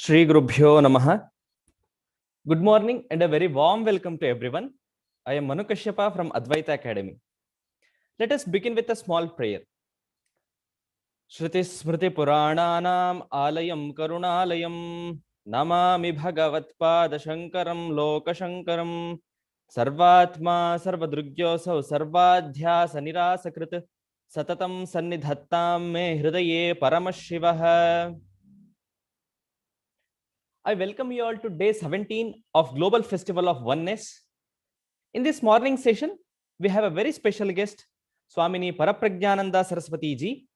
Shri Gurubhyo Namaha. Good morning and a very warm welcome to everyone. I am Manu Kashyapa from Advaita Academy. Let us begin with a small prayer. Shruti Smriti Purananam Alayam Karunalayam Namami Bhagavatpada Shankaram Lokashankaram Sarvatma Sarvadrugyosau Sarvadhyasa Nirasakrit Satatam Sannidhattam Me Hridaye Paramashivaha. I welcome you all to day 17 of Global Festival of Oneness. In this morning session, we have a very special guest, Swamini Paraprajnananda Saraswati ji,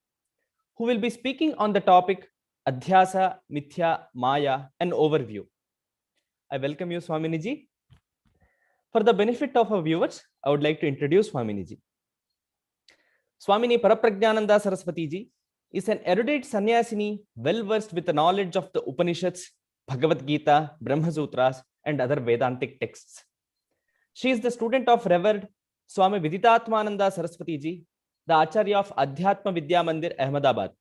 who will be speaking on the topic Adhyasa, Mithya, Maya, an overview. I welcome you, Swamini ji. For the benefit of our viewers, I would like to introduce Swamini ji. Swamini Paraprajnananda Saraswati ji is an erudite sannyasini, well versed with the knowledge of the Upanishads, Bhagavad Gita, Brahma Sutras, and other Vedantic texts. She is the student of Revered Swami Viditatmananda Saraswati ji, the Acharya of Adhyatma Vidya Mandir, Ahmedabad.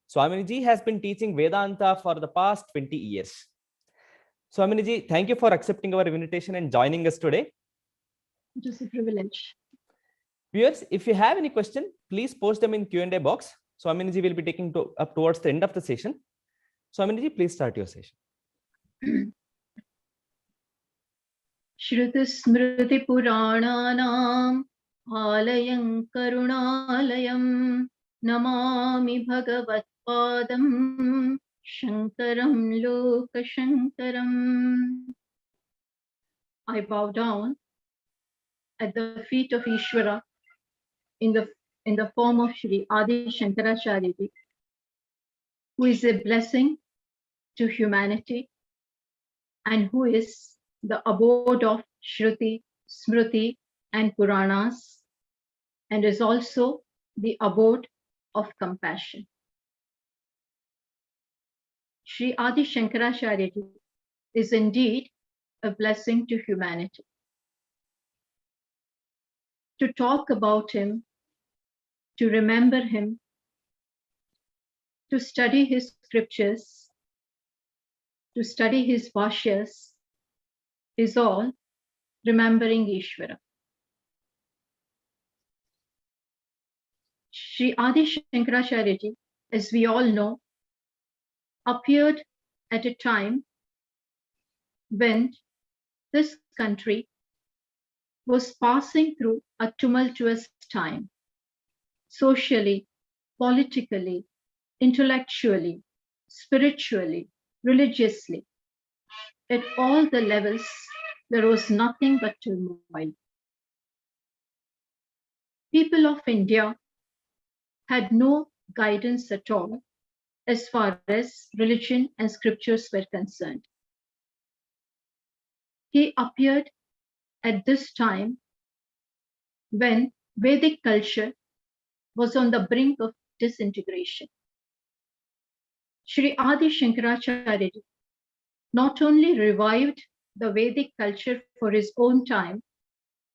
Swamini ji has been teaching Vedanta for the past 20 years. Swamini ji, thank you for accepting our invitation and joining us today. It is a privilege. Viewers, if you have any question, please post them in Q&A box. Swamini ji will be taking up towards the end of the session. Swamini ji, please start your session. Shruti Smriti Purananam Alayam Karunalayam Namami Bhagavatpadam Shankaram Lokashankaram. I bow down at the feet of Ishvara in the form of Shri Adi Shankaracharya ji, who is a blessing to humanity and who is the abode of Shruti, Smriti, and Puranas, and is also the abode of compassion. Sri Adi Shankaracharya ji is indeed a blessing to humanity. To talk about him, to remember him, to study his scriptures, to study his bhashyas, is all remembering Ishvara. Sri Adi Shankaracharya ji, as we all know, appeared at a time when this country was passing through a tumultuous time, socially, politically, intellectually, spiritually, religiously. At all the levels, there was nothing but turmoil. People of India had no guidance at all as far as religion and scriptures were concerned. He appeared at this time when Vedic culture was on the brink of disintegration. Sri Adi Shankaracharya not only revived the Vedic culture for his own time,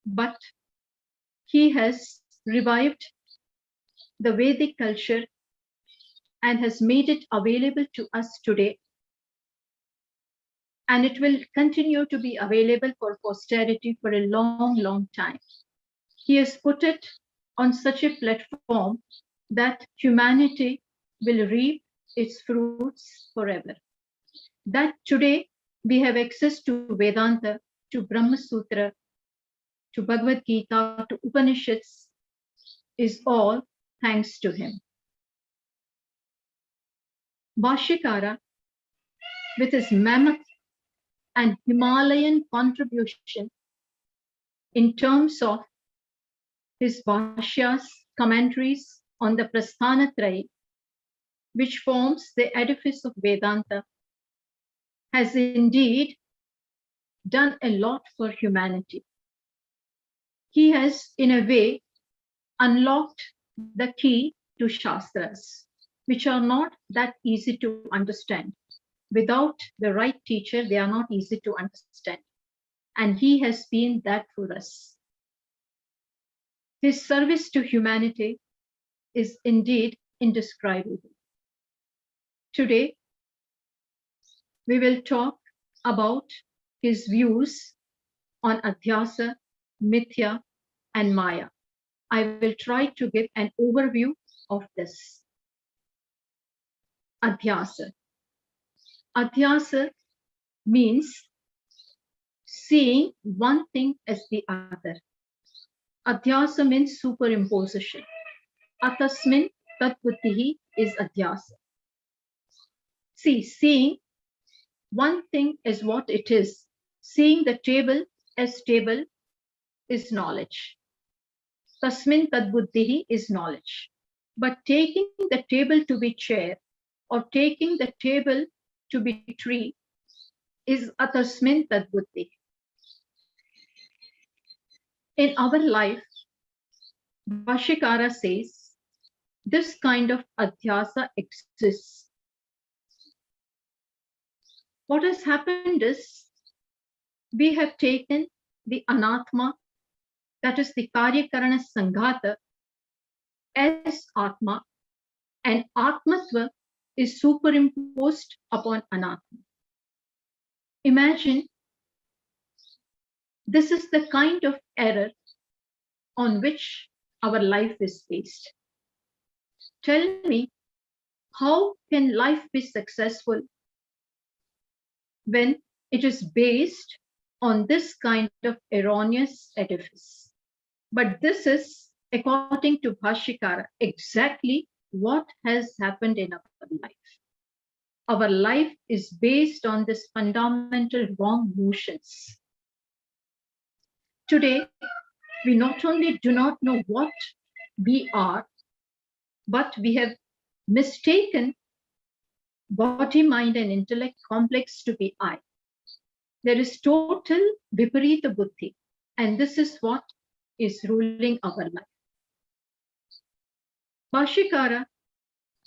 but he has revived the Vedic culture and has made it available to us today. And it will continue to be available for posterity for a long, long time. He has put it on such a platform that humanity will reap its fruits forever. That today we have access to Vedanta, to Brahma Sutra, to Bhagavad Gita, to Upanishads, is all thanks to him. Bhashyakara, with his mammoth and Himalayan contribution in terms of his bhashyas, commentaries on the Prasthanatrayi, which forms the edifice of Vedanta, has indeed done a lot for humanity. He has, in a way, unlocked the key to Shastras, which are not that easy to understand. Without the right teacher, they are not easy to understand. And he has been that for us. His service to humanity is indeed indescribable. Today, we will talk about his views on Adhyasa, Mithya, and Maya. I will try to give an overview of this. Adhyasa. Adhyasa means seeing one thing as the other. Adhyasa means superimposition. Atasmin tat buddhihi is adhyasa. See, seeing one thing as what it is, seeing the table as table is knowledge. Tasmin tad buddhihi is knowledge. But taking the table to be chair or taking the table to be tree is atasmin tad buddhi. In our life, Bhashyakara says, this kind of adhyasa exists. What has happened is, we have taken the anatma, that is the karyakarana sanghata, as atma, and atmatva is superimposed upon anatma. Imagine, this is the kind of error on which our life is based. Tell me, how can life be successful when it is based on this kind of erroneous edifice? But this is, according to Bhashyakara, exactly what has happened in our life. Our life is based on this fundamental wrong notions. Today, we not only do not know what we are, but we have mistaken body, mind, and intellect complex to be I. There is total viparita buddhi, and this is what is ruling our life. Bhashyakara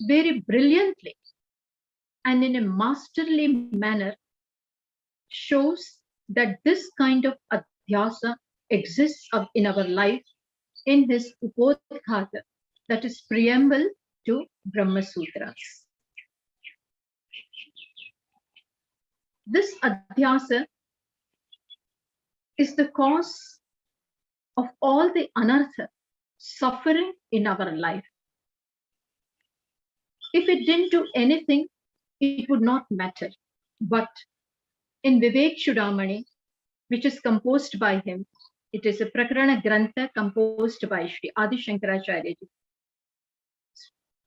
very brilliantly and in a masterly manner shows that this kind of adhyasa exists in our life in his Upodghata, that is preamble to Brahma Sutras. This adhyasa is the cause of all the anartha, suffering in our life. If it didn't do anything, it would not matter. But in Vivek Chudamani, which is composed by him, it is a Prakarana Grantha composed by Shri Adi Shankaracharya ji.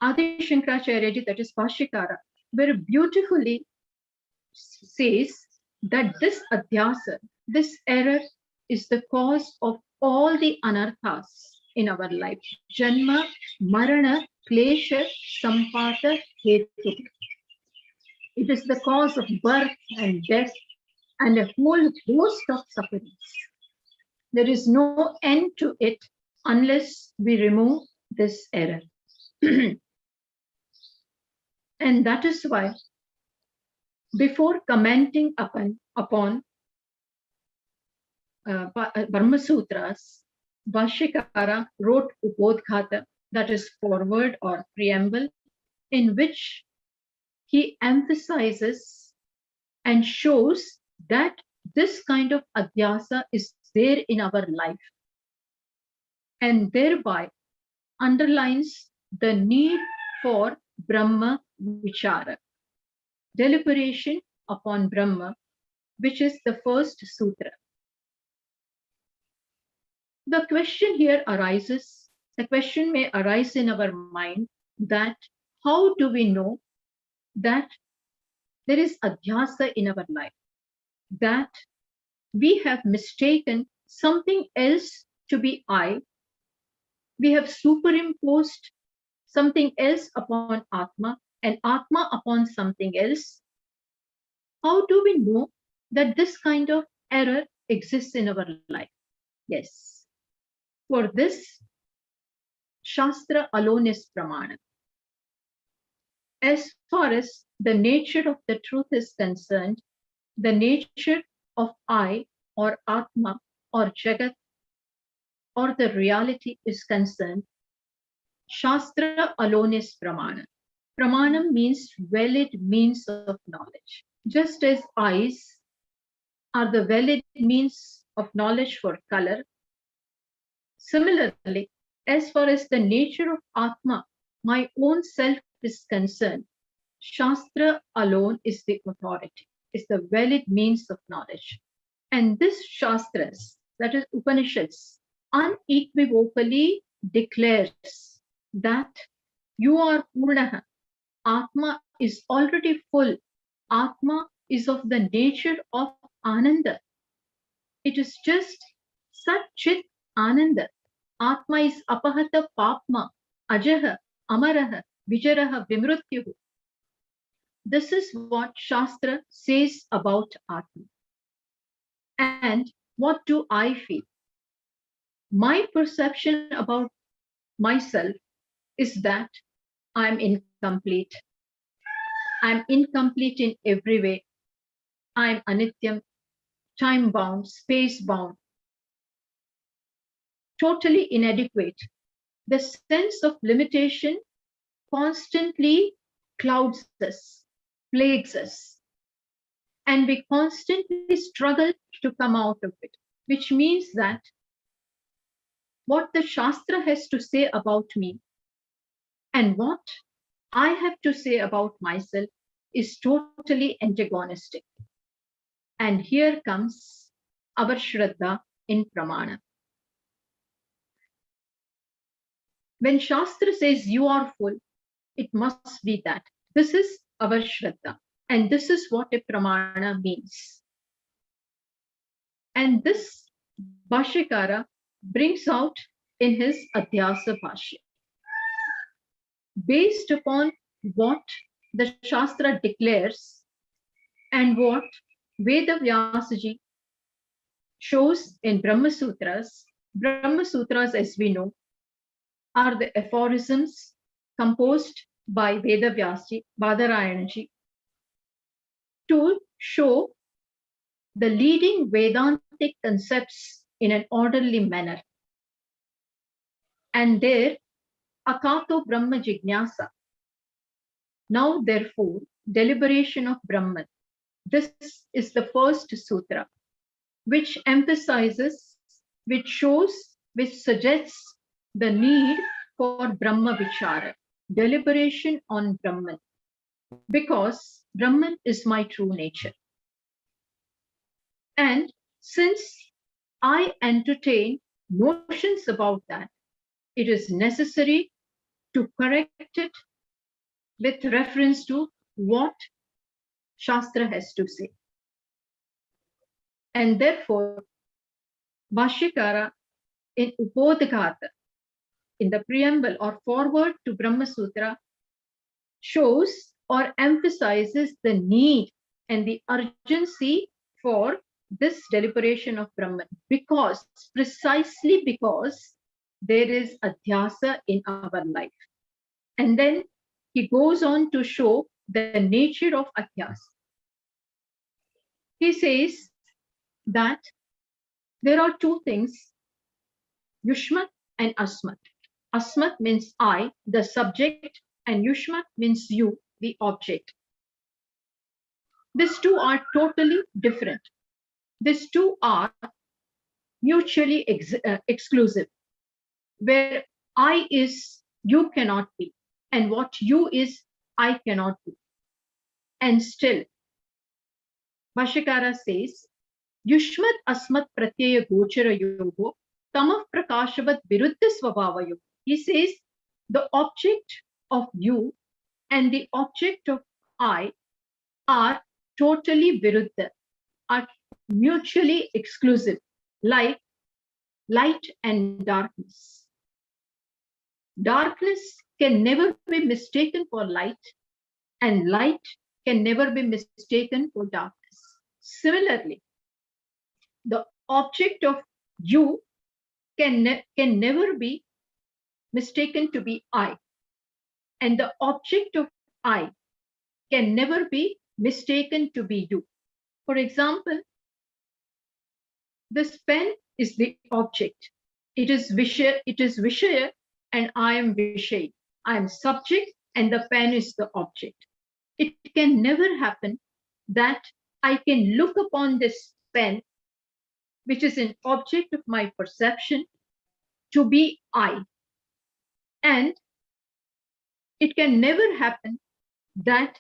Adi Shankaracharya ji, that is Bhashyakara, very beautifully says that this adhyasa, this error, is the cause of all the anarthas in our life. Janma, Marana, Klesha, Sampata, Hetu. It is the cause of birth and death and a whole host of sufferings. There is no end to it unless we remove this error. And that is why, before commenting upon Brahma Sutras, Bhashyakara wrote Upodghata, that is foreword or preamble, in which he emphasizes and shows that this kind of adhyasa is there in our life, and thereby underlines the need for Brahma Vichara, deliberation upon Brahma, which is the first sutra. The question here arises, the question may arise in our mind, that how do we know that there is adhyasa in our life, that we have mistaken something else to be I, we have superimposed something else upon Atma and Atma upon something else? How do we know that this kind of error exists in our life? Yes, for this, Shastra alone is pramana. As far as the nature of the truth is concerned, the nature of I or Atma or Jagat or the reality is concerned, Shastra alone is pramana. Pramana means valid means of knowledge. Just as eyes are the valid means of knowledge for color, similarly, as far as the nature of Atma, my own self, is concerned, Shastra alone is the authority, is the valid means of knowledge. And this Shastras, that is Upanishads, unequivocally declares that you are Purnaha. Atma is already full. Atma is of the nature of Ananda. It is just Sat Chit Ananda. Atma is Apahata Papma, Ajaha, Amaraha, Vijaraha, Vimrutyuhu. This is what Shastra says about Atma. And what do I feel? My perception about myself is that I'm incomplete. I'm incomplete in every way. I'm anityam, time bound, space bound, totally inadequate. The sense of limitation constantly clouds us, plagues us, and we constantly struggle to come out of it, which means that what the Shastra has to say about me and what I have to say about myself is totally antagonistic. And here comes our Shraddha in Pramana. When Shastra says you are full, it must be that. This is our Shraddha. And this is what a Pramana means. And this Bhashyakara brings out in his Adhyasa Bhashya. Based upon what the Shastra declares and what Veda Vyasaji shows in Brahma Sutras. Brahma Sutras, as we know, are the aphorisms composed by Veda Vyasaji, Badarayanaji, to show the leading Vedantic concepts in an orderly manner. And there, Akato Brahma Jignasa. Now, therefore, deliberation of Brahman. This is the first sutra, which emphasizes, which shows, which suggests the need for Brahma Vichara, deliberation on Brahman, because Brahman is my true nature. And since I entertain notions about that, it is necessary to correct it with reference to what Shastra has to say. And therefore, Bhashyakara in Upodghata, in the preamble or forward to Brahma Sutra, shows or emphasizes the need and the urgency for this deliberation of Brahman, because, precisely because there is adhyasa in our life. And then he goes on to show the nature of adhyasa. He says that there are two things, Yushmat and Asmat. Asmat means I, the subject, and Yushmat means you, the object. These two are totally different. These two are mutually exclusive. Where I is, you cannot be, and what you is, I cannot be. And still, Bhashyakara says, Yushmat Asmat Pratyaya Gochara Yogo Tamav Prakashavat Viruddha Svabhavayo. He says the object of you and the object of I are totally viruddha, are mutually exclusive, like light and darkness. Darkness can never be mistaken for light, and light can never be mistaken for darkness. Similarly, the object of you can never be mistaken to be I, and the object of I can never be mistaken to be you. For example, this pen is the object. It is Vishaya, and I am Vishay. I am subject, and the pen is the object. It can never happen that I can look upon this pen, which is an object of my perception, to be I. And it can never happen that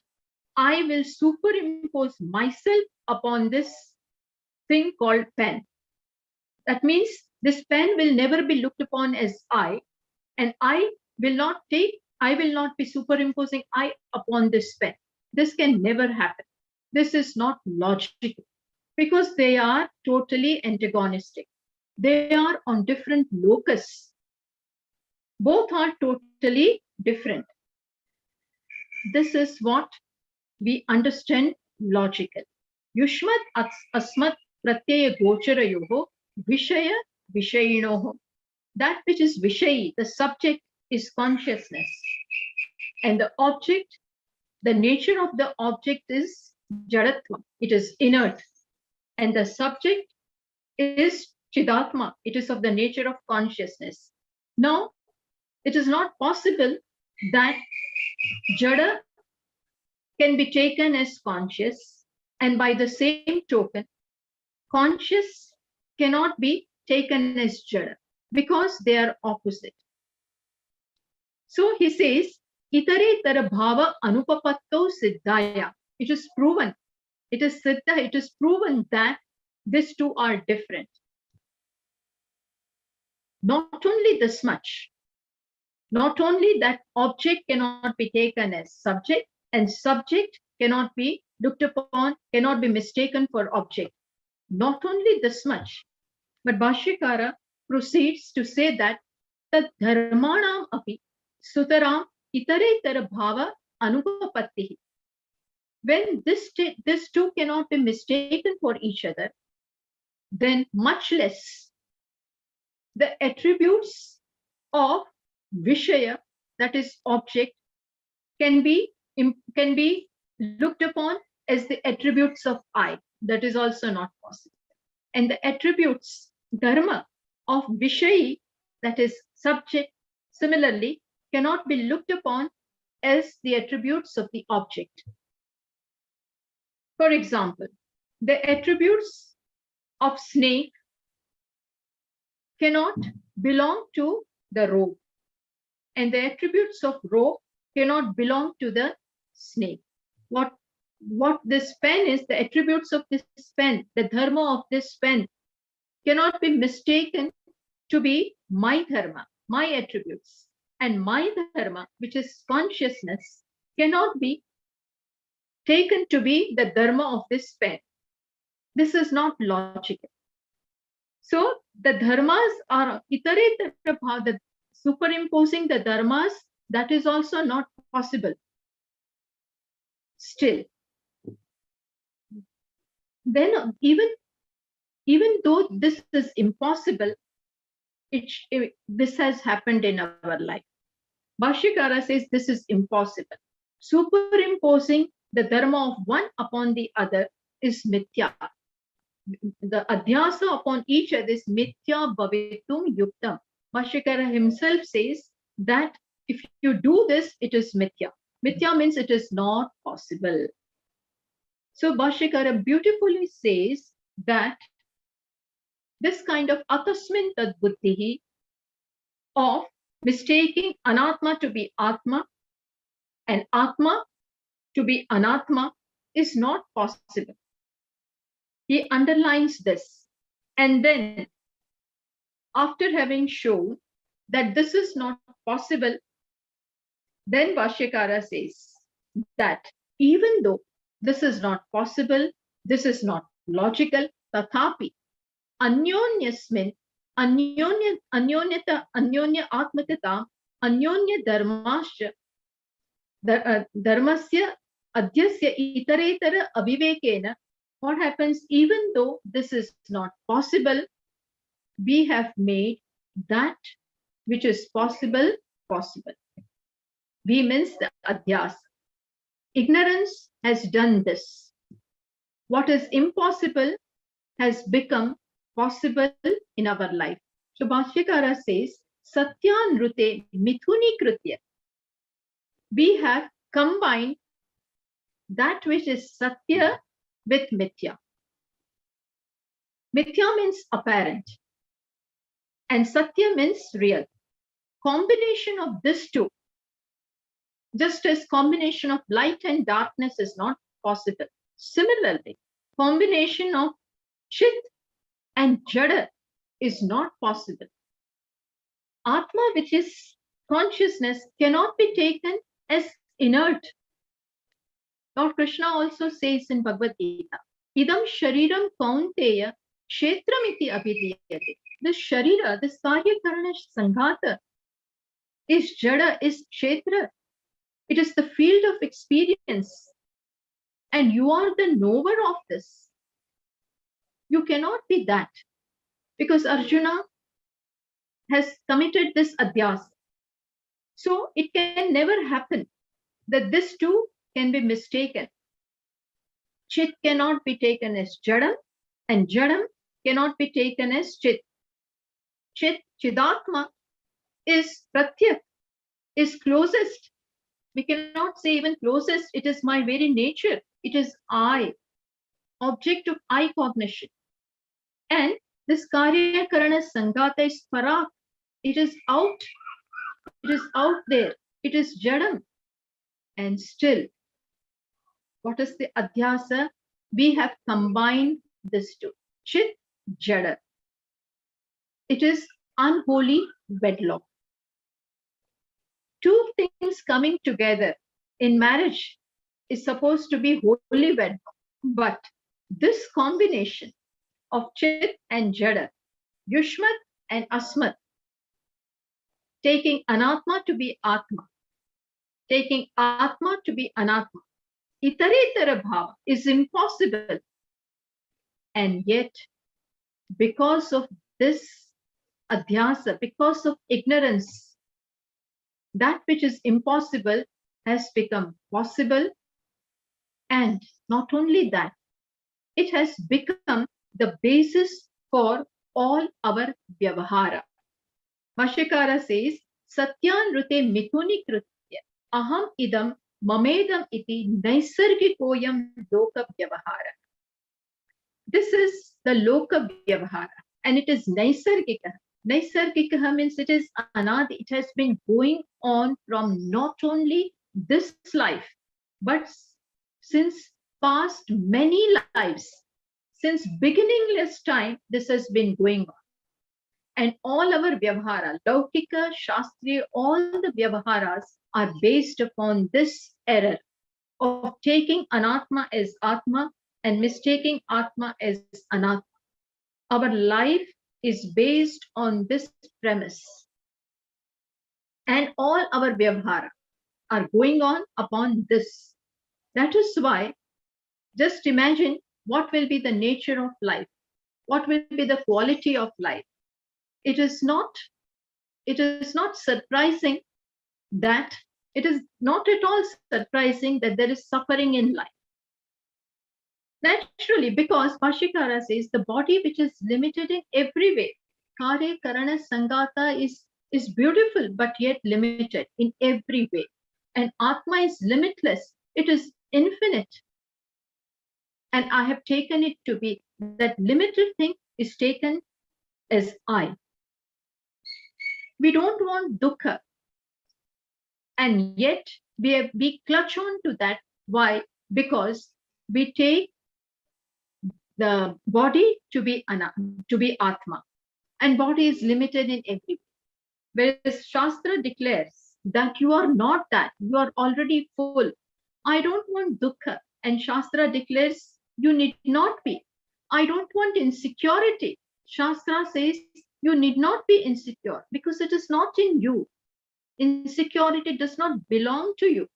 I will superimpose myself upon this thing called pen. That means this pen will never be looked upon as I, and I will not be superimposing I upon this pen. This can never happen. This is not logical because they are totally antagonistic. They are on different locus. Both are totally different. This is what we understand logical. Yushmat asmat pratyaya gocharayoho vishaya vishayinoho. That which is vishayi, the subject, is consciousness. And the object, the nature of the object is jadatma, it is inert. And the subject is chidatma, it is of the nature of consciousness. Now, it is not possible that jada can be taken as conscious, and by the same token, conscious cannot be taken as jada, because they are opposite. So he says, Itaretara bhava anupapatto siddhaya. It is proven, it is siddha, it is proven that these two are different. Not only this much, not only that object cannot be taken as subject, and subject cannot be looked upon, cannot be mistaken for object. Not only this much, but Bhashyakara proceeds to say that tad dharmanam api sutaram itaretara bhava anupapattihi. When this two cannot be mistaken for each other, then much less the attributes of Vishaya, that is object, can be looked upon as the attributes of I. That is also not possible. And the attributes, dharma, of Vishayi, that is subject, similarly, cannot be looked upon as the attributes of the object. For example, the attributes of snake cannot belong to the rope, and the attributes of rope cannot belong to the snake. What this pen is, the attributes of this pen, the dharma of this pen cannot be mistaken to be my dharma, my attributes. And my dharma, which is consciousness, cannot be taken to be the dharma of this pen. This is not logical. So the dharmas are itaretara, the superimposing the dharmas, that is also not possible. Still, then even though this is impossible, this has happened in our life. Bhashyakara says this is impossible. Superimposing the dharma of one upon the other is mithya. The adhyasa upon each other is mithya bhavitum yuktam. Bhashyakara himself says that if you do this, it is mithya. Mithya means it is not possible. So Bhashyakara beautifully says that this kind of atasmin tad buddhihi, of mistaking anatma to be atma and atma to be anatma, is not possible. He underlines this. And then, after having shown that this is not possible, then Bhashyakara says that even though this is not possible, this is not logical, tathapi anyonyasmin anyonyata anyonya atmakata anyonya dharmasya dharmasya adhyasya itaretara avivekena. What happens, even though this is not possible, we have made that which is possible possible. We means the adhyasa. Ignorance has done this. What is impossible has become possible in our life. So Bhashyakara says, Satyanrute mithuni kritya. We have combined that which is Satya with mithya. Mithya means apparent and satya means real. Combination of these two, just as combination of light and darkness is not possible, similarly, combination of chit and jada is not possible. Atma, which is consciousness, cannot be taken as inert. Lord Krishna also says in Bhagavad Gita, idam shariram kaunteya kshetramiti abhidhyate. This sharira, this karya karana sanghata is jada, is kshetra. It is the field of experience. And you are the knower of this. You cannot be that. Because Arjuna has committed this adhyasa. So it can never happen that this two can be mistaken. Chit cannot be taken as jadam and jadam cannot be taken as chit. Chit, chidatma is pratyak, is closest. We cannot say even closest, it is my very nature. It is I, object of I cognition. And this karya karana sanghata is parak. It is out. It is out there. It is jadam. And still, what is the adhyasa? We have combined this two. Chit, jada. It is unholy wedlock. Two things coming together in marriage is supposed to be holy wedlock. But this combination of chit and jada, yushmat and asmat, taking anatma to be atma, taking atma to be anatma, itaretara bhava is impossible. And yet, because of this adhyasa, because of ignorance, that which is impossible has become possible. And not only that, it has become the basis for all our vyavahara. Bhashyakara says, Satyan rute mithuni kritya aham idam mamedam iti naisargikoyam loka vyavahara. This is the loka vyavahara and it is naisargika. Naisargika means it is anadi. It has been going on from not only this life, but since past many lives. Since beginningless time, this has been going on. And all our vyavahara, laukika, shastriya, all the vyavaharas are based upon this error of taking anatma as atma and mistaking atma as anatma. Our life is based on this premise. And all our vyavahara are going on upon this. That is why, just imagine what will be the nature of life. What will be the quality of life? It is not surprising that it is not at all surprising that there is suffering in life. Naturally, because Bhashyakara says the body which is limited in every way, Karya Karana Sanghata is beautiful but yet limited in every way. And Atma is limitless, it is infinite. And I have taken it to be that limited thing is taken as I. We don't want dukkha. And yet we clutch on to that. Why? Because we take the body to be Atma. And body is limited in every way. Whereas Shastra declares that you are not that. You are already full. I don't want dukkha. And Shastra declares you need not be. I don't want insecurity. Shastra says you need not be insecure because it is not in you. Insecurity does not belong to you.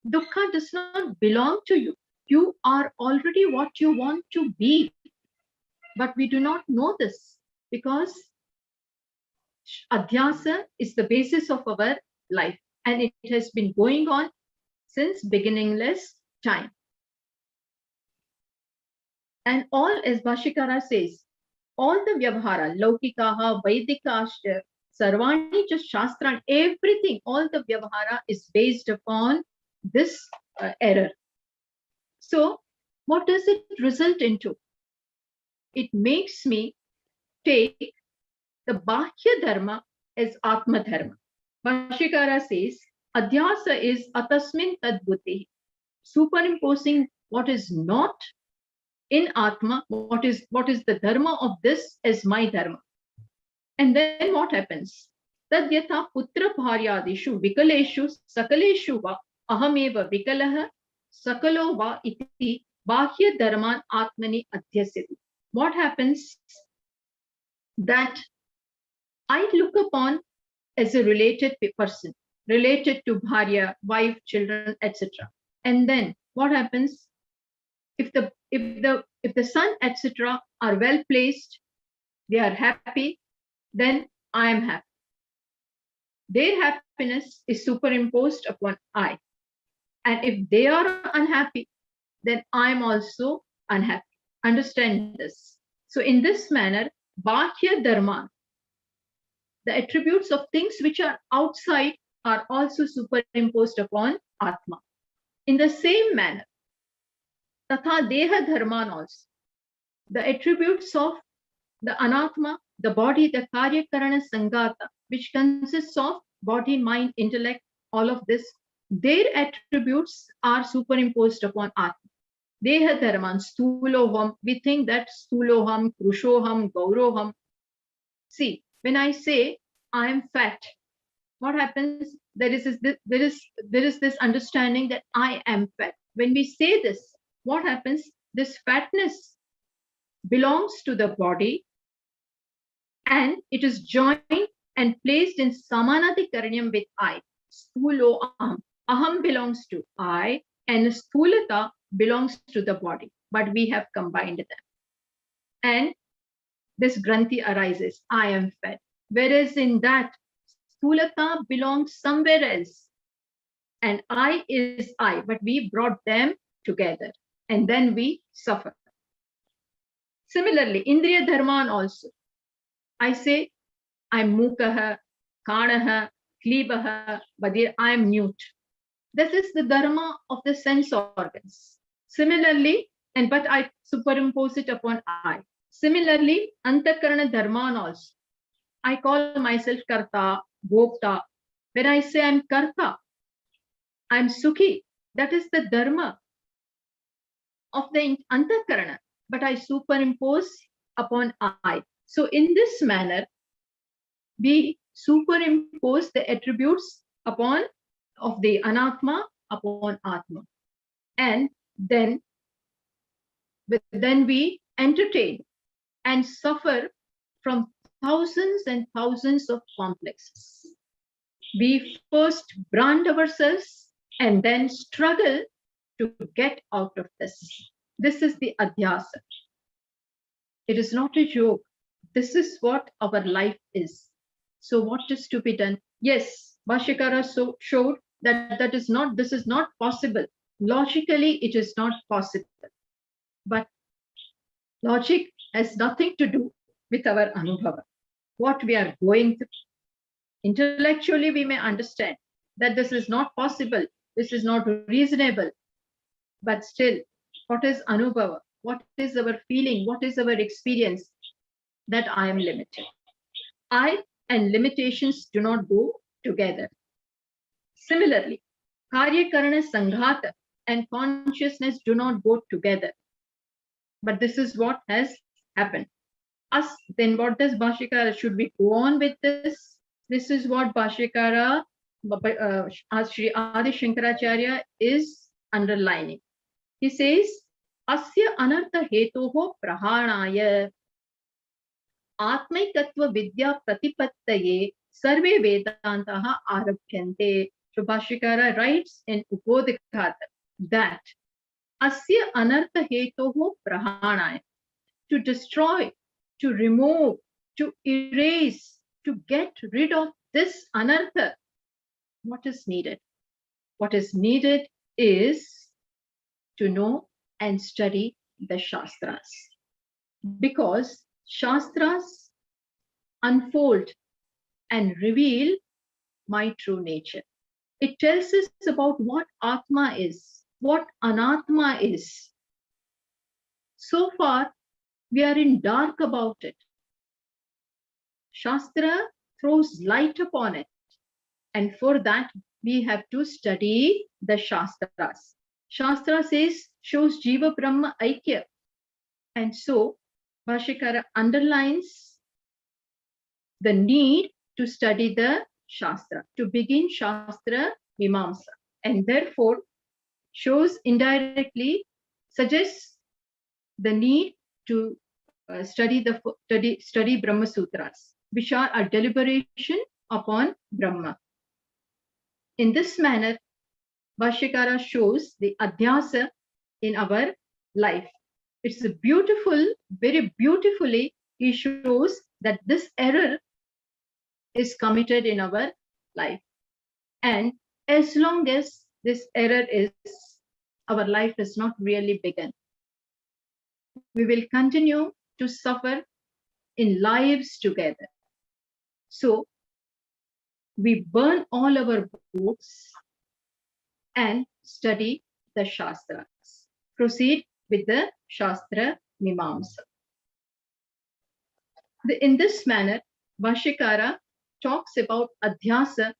Dukkha does not belong to you. You are already what you want to be. But we do not know this because adhyasa is the basis of our life and it has been going on since beginningless time. And all, as Bhashyakara says, all the vyavahara, laukikaha, vaidikascha, sarvani, just shastra, everything, all the vyavahara is based upon this error. So what does it result into? It makes me take the Bahya Dharma as Atma Dharma. Bhashyakara says, Adhyasa is atasmin tad buddhi, superimposing what is not in Atma, what is the Dharma of this as my Dharma. And then what happens? Tad yatha putra bharyadishu vikaleshu sakaleshu va ahameva vikalaha sakalo va iti bahya dharman atmani adhyasyati. What happens? That I look upon as a related person, related to bharya, wife, children, etc. And then what happens? If the son, etc., are well placed, they are happy, then I am happy. Their happiness is superimposed upon I. And if they are unhappy, then I am also unhappy. Understand this. So in this manner, Bahya Dharma, the attributes of things which are outside are also superimposed upon Atma. In the same manner, Tatha Deha Dharman also, the attributes of the Anatma, the body, the Karya Karana Sangata, which consists of body, mind, intellect, all of this, their attributes are superimposed upon Atma. Deha Dharman, Stuloham, we think that Stuloham, Krushoham, Gauroham. See, when I say I am fat, what happens? There is this understanding that I am fat. When we say this, what happens? This fatness belongs to the body and it is joined and placed in Samanadhikaranyam with I. Sthulo aham. Aham belongs to I and Sthulata belongs to the body, but we have combined them. And this Granthi arises, I am fat. Whereas in that, Sthulata belongs somewhere else. And I is I, but we brought them together. And then we suffer. Similarly, Indriya Dharman also. I say, I'm Mukaha, Kanaha, Klibaha, but I'm mute. This is the Dharma of the sense organs. Similarly, but I superimpose it upon I. Similarly, Antakarana Dharman also. I call myself Karta, Bhokta. When I say I'm Karta, I'm Sukhi. That is the Dharma of the Antakarana, but I superimpose upon I. So in this manner, we superimpose the attributes upon of the Anatma upon Atma. And then we entertain and suffer from thousands and thousands of complexes. We first brand ourselves and then struggle to get out of this. This is the adhyasa. It is not a joke. This is what our life is. So what is to be done? Yes, Bhashyakara showed that this is not possible. Logically, it is not possible. But logic has nothing to do with our anubhava, what we are going through. Intellectually, we may understand that this is not possible, this is not reasonable. But still, what is anubhava? What is our feeling? What is our experience? That I am limited. I and limitations do not go together. Similarly, Karya Karana Sanghata and consciousness do not go together. But this is what has happened. Then what does Bhashyakara? Should we go on with this? This is what Bhashyakara, Sri Adi Shankaracharya is underlining. He says, Asya anartha hetoho prahanaya Atmaikatva vidya pratipattaye sarve vedantaha arabhyante. So Bhashyakara writes in Upodikata that Asya anartha hetoho prahanaya, to destroy, to remove, to erase, to get rid of this anartha. What is needed? What is needed is to know and study the Shastras. Because Shastras unfold and reveal my true nature. It tells us about what Atma is, what Anatma is. so far we are in dark about it. Shastra throws light upon it. And for that, we have to study the Shastras. Shastra shows Jiva Brahma Aikya. And so, Bhashyakara underlines the need to study the Shastra, to begin Shastra Mimamsa. And therefore, shows indirectly, suggests the need to study Brahma Sutras, which are a deliberation upon Brahma. In this manner, Bhashyakara shows the adhyasa in our life. It's a beautiful, very beautifully, he shows that this error is committed in our life. And as long as this error is, our life is not really begun. We will continue to suffer in lives together. So, we burn all our books and study the Shastras. Proceed with the Shastra Mimamsa. In this manner, Bhashyakara talks about Adhyasa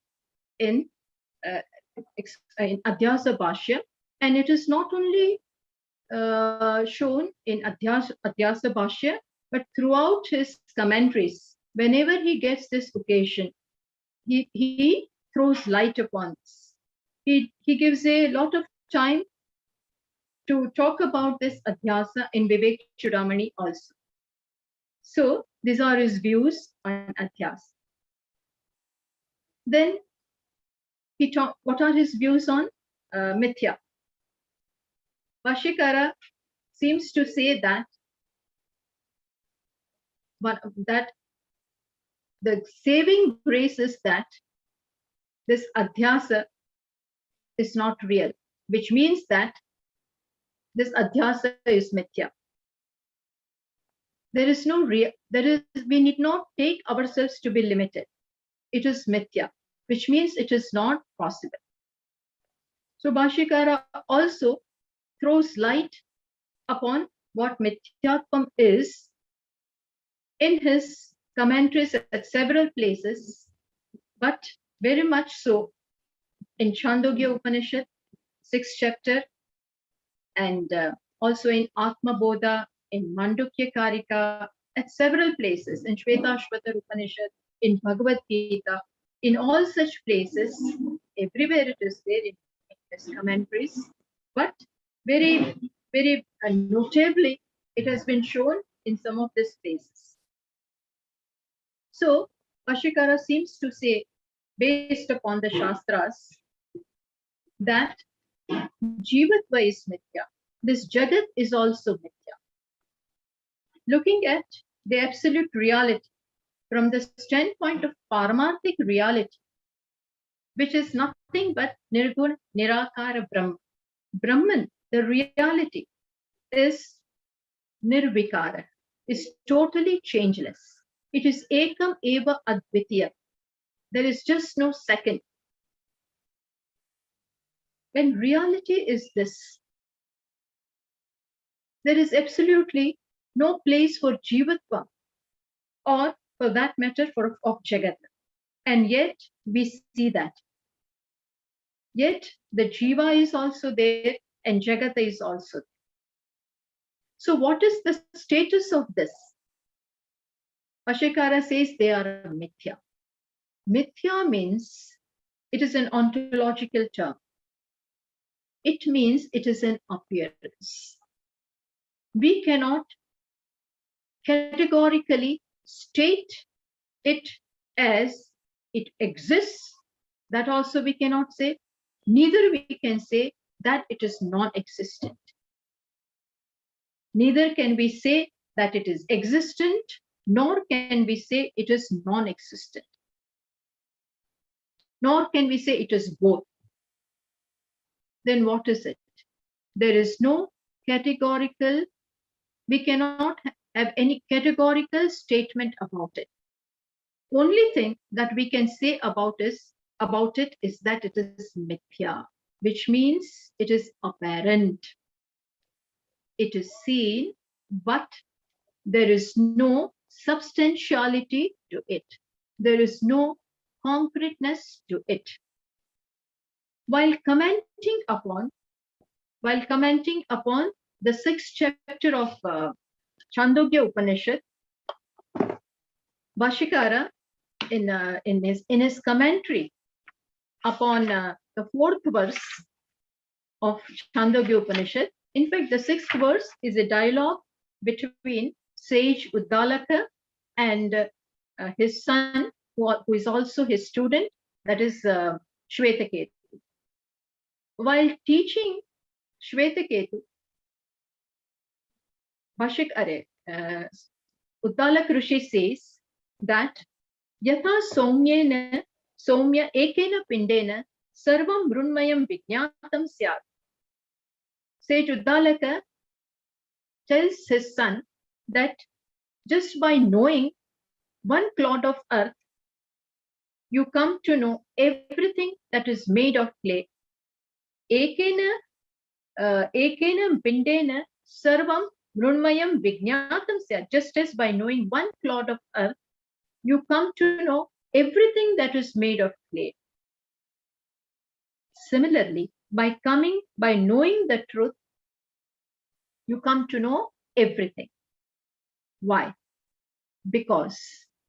in Adhyasa Bhashya, and it is not only shown in Adhyasa Bhashya, but throughout his commentaries. Whenever he gets this occasion, he throws light upon this. He gives a lot of time to talk about this Adhyasa in Vivek Chudamani also. So these are his views on Adhyasa. Then what are his views on Mithya? Bhashyakara seems to say that the saving grace is that this Adhyasa is not real, which means that this Adhyasa is Mithya. There is no real, we need not take ourselves to be limited. It is Mithya, which means it is not possible. So Bhashyakara also throws light upon what Mithyatvam is in his commentaries at several places, but very much so in Chandogya Upanishad, 6th chapter, and also in Atma Bodha, in Mandukya Karika, at several places, in Shvetashvatar Upanishad, in Bhagavad Gita, in all such places, everywhere it is there in his commentaries, but very, very notably, it has been shown in some of these places. So, Bhashyakara seems to say, based upon the Shastras, that Jivatva is Mithya. This Jagat is also Mithya. Looking at the absolute reality from the standpoint of Paramarthic reality, which is nothing but Nirguna Nirakara Brahma. Brahman, the reality, is Nirvikara, is totally changeless. It is Ekam Eva Advitiya. There is just no second. When reality is this, there is absolutely no place for Jivatva, or for that matter of Jagat. And yet we see that. Yet the Jiva is also there and Jagata is also there. So what is the status of this? Bhashyakara says they are Mithya. Mithya means it is an ontological term. It means it is an appearance. We cannot categorically state it as it exists. That also we cannot say. Neither we can say that it is non-existent. Neither can we say that it is existent, nor can we say it is non-existent. Nor can we say it is both. Then what is it? There is no categorical, we cannot have any categorical statement about it. Only thing that we can say about it is that it is mithya, which means it is apparent. It is seen but there is no substantiality to it. There is no concreteness to it. While commenting upon the sixth chapter of Chandogya Upanishad, Bhashyakara in his commentary upon the fourth verse of Chandogya Upanishad. In fact, the sixth verse is a dialogue between sage Uddalaka and his son, who is also his student, that is Shvetaketu. While teaching Shvetaketu, Uddalak Rishi says that Yatha Soumya Ekena Pindena Sarvam Mrunmayam Vijnatam Syat. Sage Uddalaka tells his son that just by knowing one clod of earth, you come to know everything that is made of clay. Ekena Pindena Sarvam Mrunmayam Vijnatam Syat. Just as by knowing one clod of earth, you come to know everything that is made of clay. Similarly, by knowing the truth, you come to know everything. Why? Because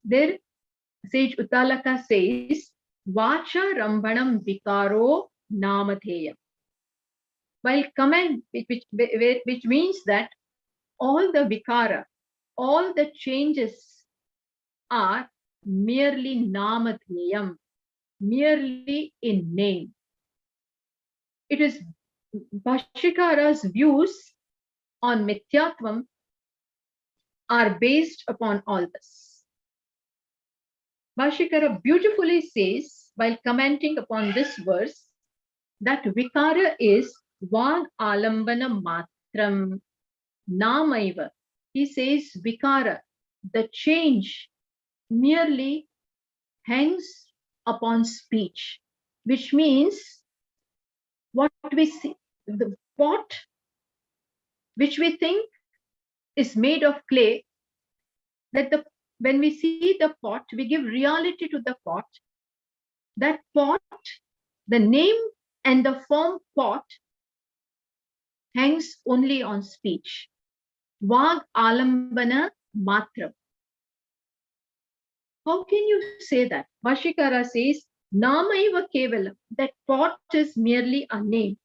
there, Sage Uddalaka says, Vacha Rambanam Vikaro Namadheyam. While comment, which means that all the vikara, all the changes are merely namadheyam, merely in name. It is Bhashyakara's views on Mithyatvam are based upon all this. Bhashyakara beautifully says, while commenting upon this verse, that vikara is vag alambana matram namaiva. He says vikara, the change, merely hangs upon speech, which means what we see, the pot which we think is made of clay, that when we see the pot, we give reality to the pot. That pot, the name and the form pot, hangs only on speech. Vag alambana matram. How can you say that? Bhashyakara says, Namaiva kevalam, that pot is merely a name.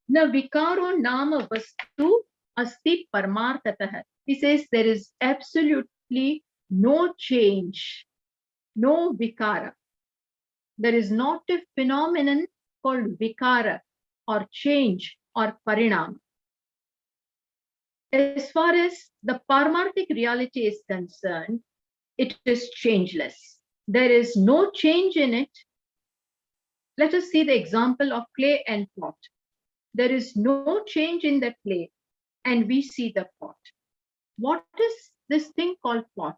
Na vikaro nama vastu asti paramartatah. He says there is absolutely no change, no vikara. There is not a phenomenon called vikara or change or parinam. As far as the paramartic reality is concerned, it is changeless. There is no change in it. Let us see the example of clay and pot. There is no change in the clay, and we see the pot. What is this thing called pot?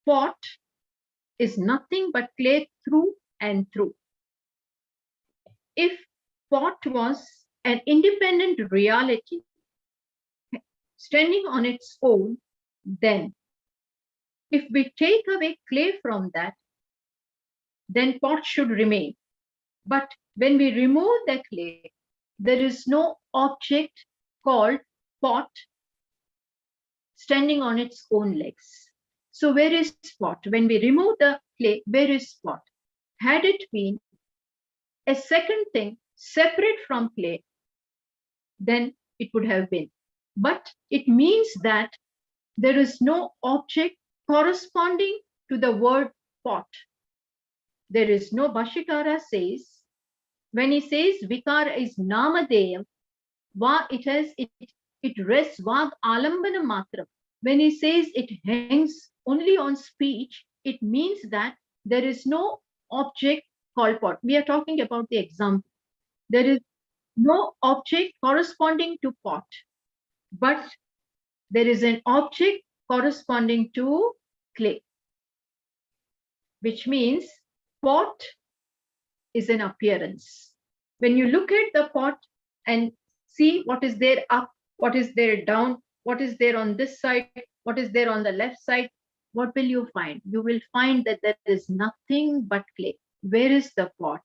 Pot is nothing but clay through and through. If pot was an independent reality, standing on its own, then if we take away clay from that, then pot should remain. But when we remove the clay, there is no object called pot standing on its own legs. So where is pot? When we remove the clay, where is pot? Had it been a second thing separate from clay, then it would have been. But it means that there is no object corresponding to the word pot. There is no, Bhashyakara says, when he says vikara is namadeyam, it rests vag alambana matram. When he says it hangs only on speech, it means that there is no object called pot. We are talking about the example. There is no object corresponding to pot, but there is an object corresponding to clay, which means pot is an appearance. When you look at the pot and see what is there up, what is there down, what is there on this side, what is there on the left side, what will you find? You will find that there is nothing but clay. Where is the pot?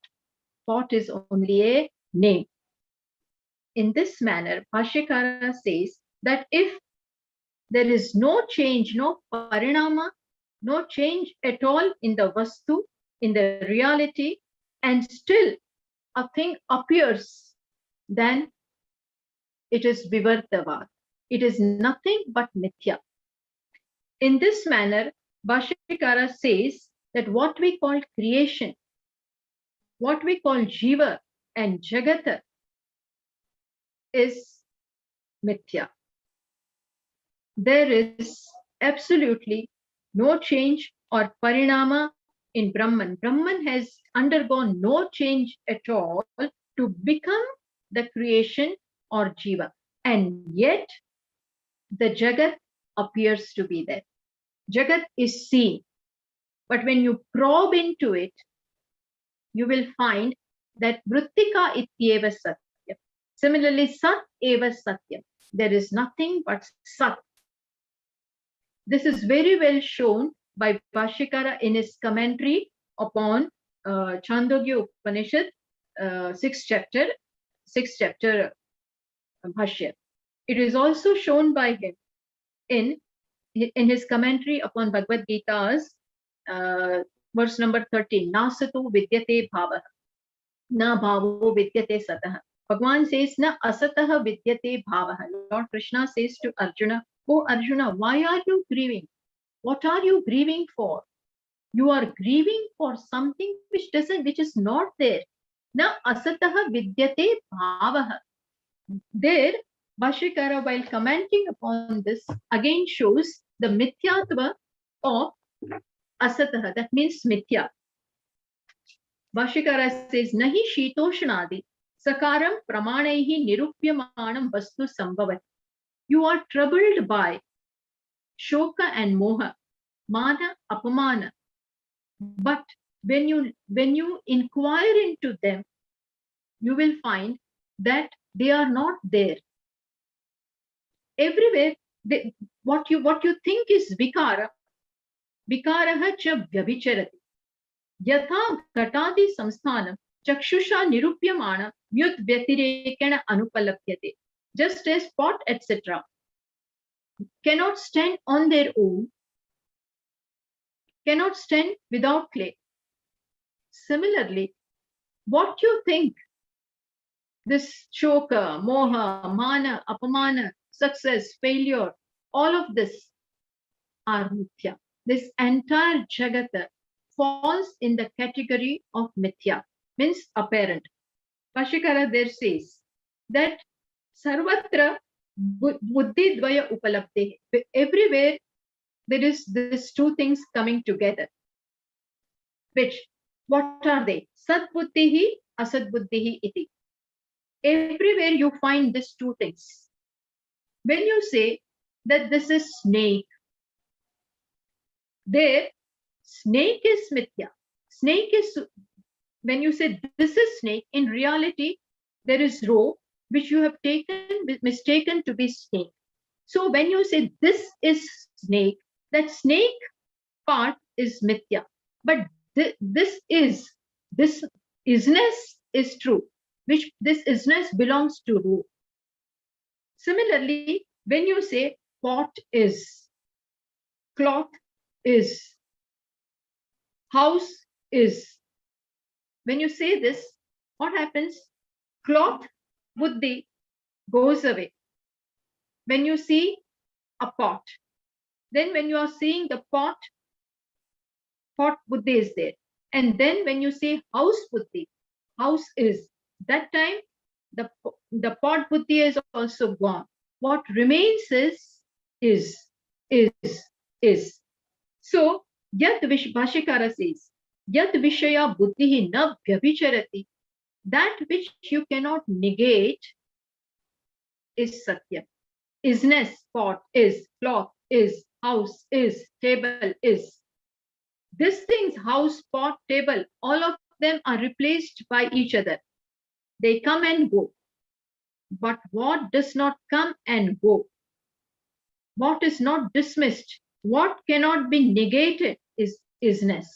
Pot is only a name. In this manner, Bhashyakara says that if there is no change, no parinama, no change at all in the vastu, in the reality, and still a thing appears, then it is Vivartavad. It is nothing but mithya. In this manner, Bhashyakara says that what we call creation, what we call jiva and jagata is mithya. There is absolutely no change or parinama in Brahman. Brahman has undergone no change at all to become the creation or jiva. And yet, the Jagat appears to be there. Jagat is seen. But when you probe into it, you will find that Vrittika ityeva satyam. Similarly, Sat eva satyam. There is nothing but Sat. This is very well shown by Bhashyakara in his commentary upon Chandogya Upanishad, 6th chapter Bhashya. It is also shown by him in his commentary upon Bhagavad Gita's verse number 13, Nasato vidyate bhavaha, na bhavo vidyate satah. Bhagwan says, na asatah vidyate bhavaha. Lord Krishna says to Arjuna, oh Arjuna, why are you grieving? What are you grieving for? You are grieving for something which is not there. Na asatah vidyate bhavaha. There, Bhashyakara, while commenting upon this, again shows the mithyatva of asatah, that means mithya. Bhashyakara says, nahi shitoshnadi sakaram pramanaihi nirupyamanam vastu sambhavat. You are troubled by shoka and moha, mana, apamana. But when you inquire into them, you will find that they are not there. Everywhere, what you think is vikara, vikaraha cha vyabhicharati. Yatha ghatati samsthanam chakshusha nirupyamana myut vyatirekena anupalapyate. Just as pot, etc., cannot stand on their own, cannot stand without clay. Similarly, what you think, this shoka, moha, mana, apamana, success, failure, all of this are mithya. This entire jagata falls in the category of mithya, means apparent. Bhashyakara there says that sarvatra buddhi dvaya upalabdhe. Everywhere there is these two things coming together. Which, what are they? Sat buddhihi, asat buddhihi iti. Everywhere you find these two things. When you say that this is snake, there, snake is mithya. Snake is, when you say this is snake, in reality, there is rope which you have mistaken to be snake. So when you say this is snake, that snake part is mithya. But this isness is true, which this isness belongs to rope. Similarly, when you say pot is, cloth is, house is, when you say this, what happens? Cloth, buddhi, goes away. When you see a pot, then when you are seeing the pot buddhi is there. And then when you say house buddhi, house is, that time the pot buddhi is also gone. What remains is. So, yat Bhashyakara says, yat vishaya buddhihi na vyabhicharati, that which you cannot negate is satya. Isness, pot is, cloth is, house is, table is. These things, house, pot, table, all of them are replaced by each other. They come and go. But what does not come and go what is not dismissed, what cannot be negated is isness.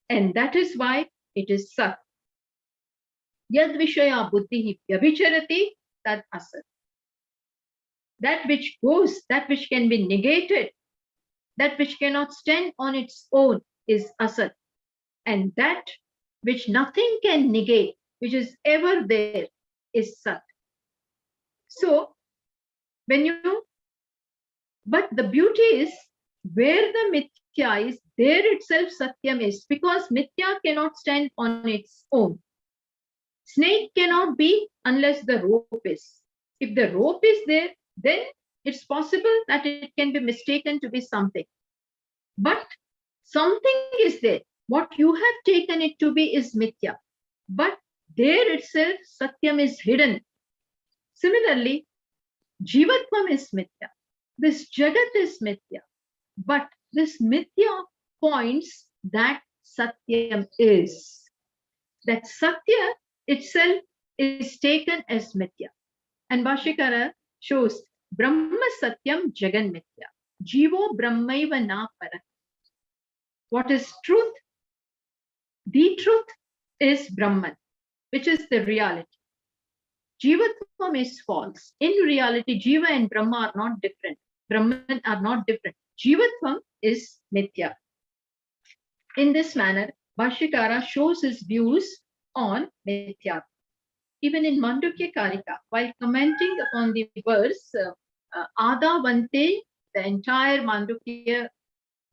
And that is why it is Sat. Yad Vishaya Buddhi Vyabhicharati Tad Asat. That which goes, that which can be negated, that which cannot stand on its own is Asat. And that which nothing can negate, which is ever there, is Sat. So, but the beauty is where the Mithya is, there itself Satyam is, because Mithya cannot stand on its own. Snake cannot be unless the rope is. If the rope is there, then it's possible that it can be mistaken to be something. But something is there. What you have taken it to be is Mithya. But there itself, Satyam is hidden. Similarly, Jivatvam is Mithya. This Jagat is Mithya. But this Mithya points that Satyam is. That Satya itself is taken as Mithya. And Bhashyakara shows Brahma Satyam Jagan Mithya. Jivo Brahmaiva na para. What is truth? The truth is Brahman, which is the reality. Jivatvam is false. In reality, Jiva and Brahma are not different. Brahman are not different. Jivatvam is Mithya. In this manner, Bhashyakara shows his views on Mithya. Even in Mandukya Karika, while commenting upon the verse, Ada Vante, the entire Mandukya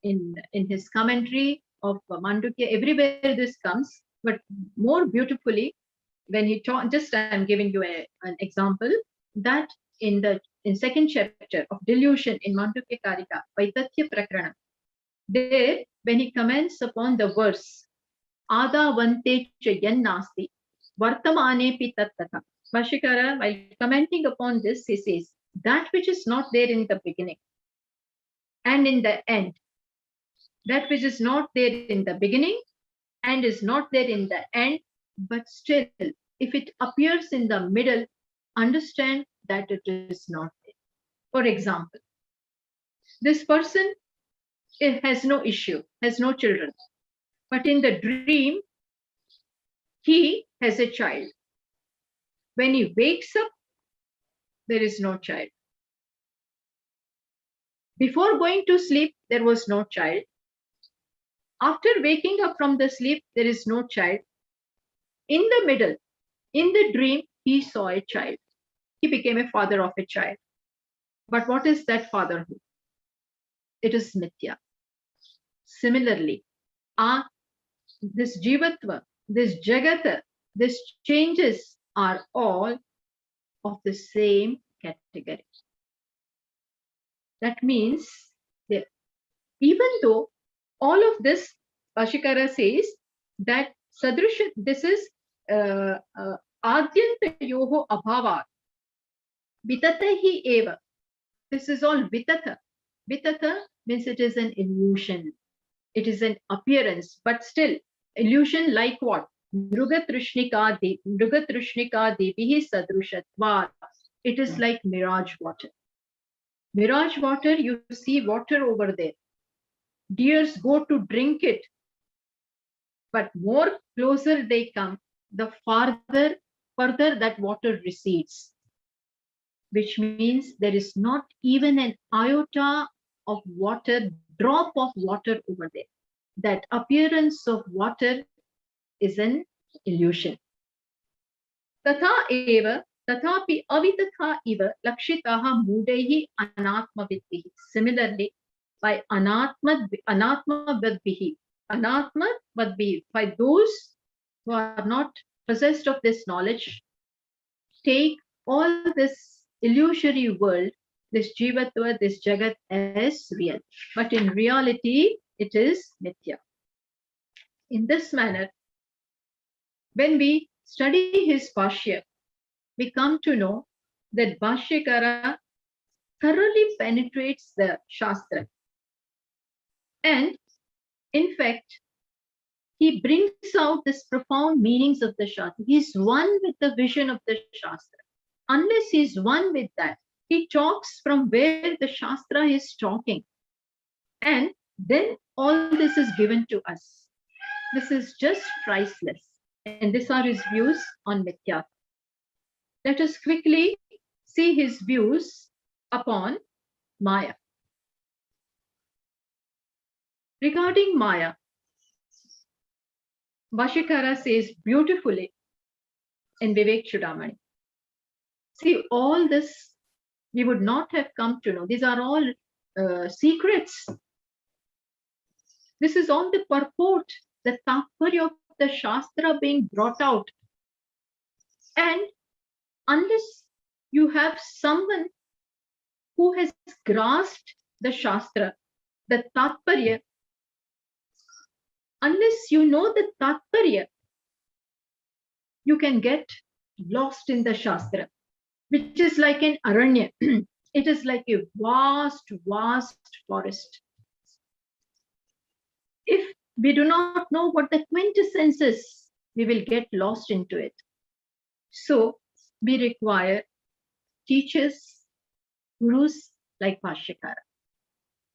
in his commentary of Mandukya, everywhere this comes, but more beautifully, when he taught, just I'm giving you an example, that in second chapter of delusion in Mandukya Karika, Vaitatya Prakarana, there, when he comments upon the verse, Ada Vante Chayan Nasti, Vartamane pi tattata. Bhashyakara, while commenting upon this, he says, that which is not there in the beginning and in the end, that which is not there in the beginning and is not there in the end, but still, if it appears in the middle, understand that it is not there. For example, this person has no issue, has no children, but in the dream, he has a child. When he wakes up, there is no child. Before going to sleep, there was no child. After waking up from the sleep, there is no child. In the middle, in the dream, he saw a child. He became a father of a child. But what is that fatherhood? It is Mithya. Similarly, this Jivatva, this Jagata, these changes are all of the same category. That means that even though all of this, Bhashyakara says that Sadrisha, this is Adyanta Yoho Abhavat, Vitata hi eva. This is all Vitata. Vitata means it is an illusion. It is an appearance, but still, illusion like what? Mrugatrishnika Devihi Sadrushatva. It is like mirage water. Mirage water, you see water over there. Deers go to drink it. But more closer they come, the further that water recedes. Which means there is not even an iota of water, drop of water over there. That appearance of water is an illusion. Tatha eva, tathapi avitatha eva lakshitaha mudehi anatma vidbihi. Similarly, by anatma vidbihi, by those who are not possessed of this knowledge, take all this illusory world, this Jivatva, this Jagat as real. But in reality, it is Mithya. In this manner, when we study his Bhashya, we come to know that Bhashyakara thoroughly penetrates the Shastra. And in fact, he brings out this profound meanings of the Shastra. He is one with the vision of the Shastra. Unless he is one with that, He talks from where the Shastra is talking. And then all this is given to us. This is just priceless. And these are his views on Mithya. Let us quickly see his views upon Maya. Regarding Maya, Bhashyakara says beautifully in Vivek Chudamani. See, all this we would not have come to know. These are all secrets. This is all the purport, the tathparya of the Shastra being brought out. And unless you have someone who has grasped the Shastra, the tathparya, unless you know the tathparya, you can get lost in the Shastra, which is like an aranya. It is like a vast, vast forest. If we do not know what the quintessence is, we will get lost into it. So we require teachers, gurus like Bhashyakara.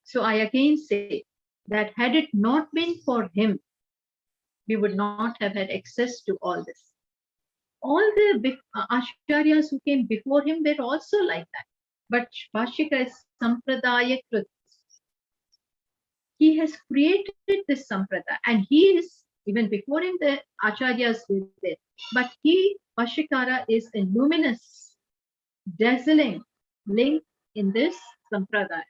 So I again say that had it not been for him, we would not have had access to all this. All the acharyas who came before him were also like that. But Bhashyakara is sampradaya krut. He has created this sampradaya, and he is, even before him, the acharyas were there. But he, Bhashyakara, is a luminous, dazzling link in this sampradaya.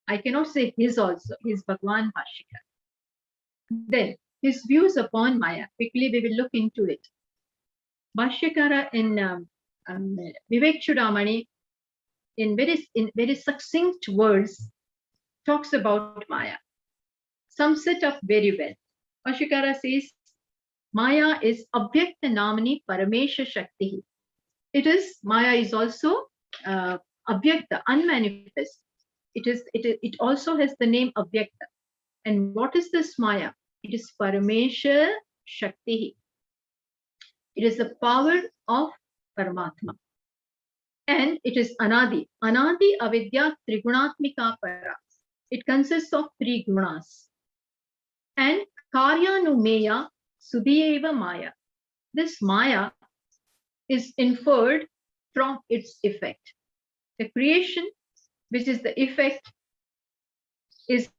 I cannot say his also, his Bhagwan Bhashyakara. Then his views upon Maya. Quickly we will look into it. Bhashyakara in Vivek Chudamani, in very succinct words, talks about Maya. Sums it up very well. Bhashyakara says, Maya is Abhyakta Namani Paramesha Shakti. It is, Maya is also Abhyakta, unmanifest. It also has the name Abhyakta. And what is this Maya? It is Paramesha Shakti. It is the power of Paramatma. And it is Anadi. Anadi Avidya Trigunatmika Para. It consists of 3 gunas. And Karyanumeya Sudhiyeva Maya. This Maya is inferred from its effect. The creation, which is the effect, is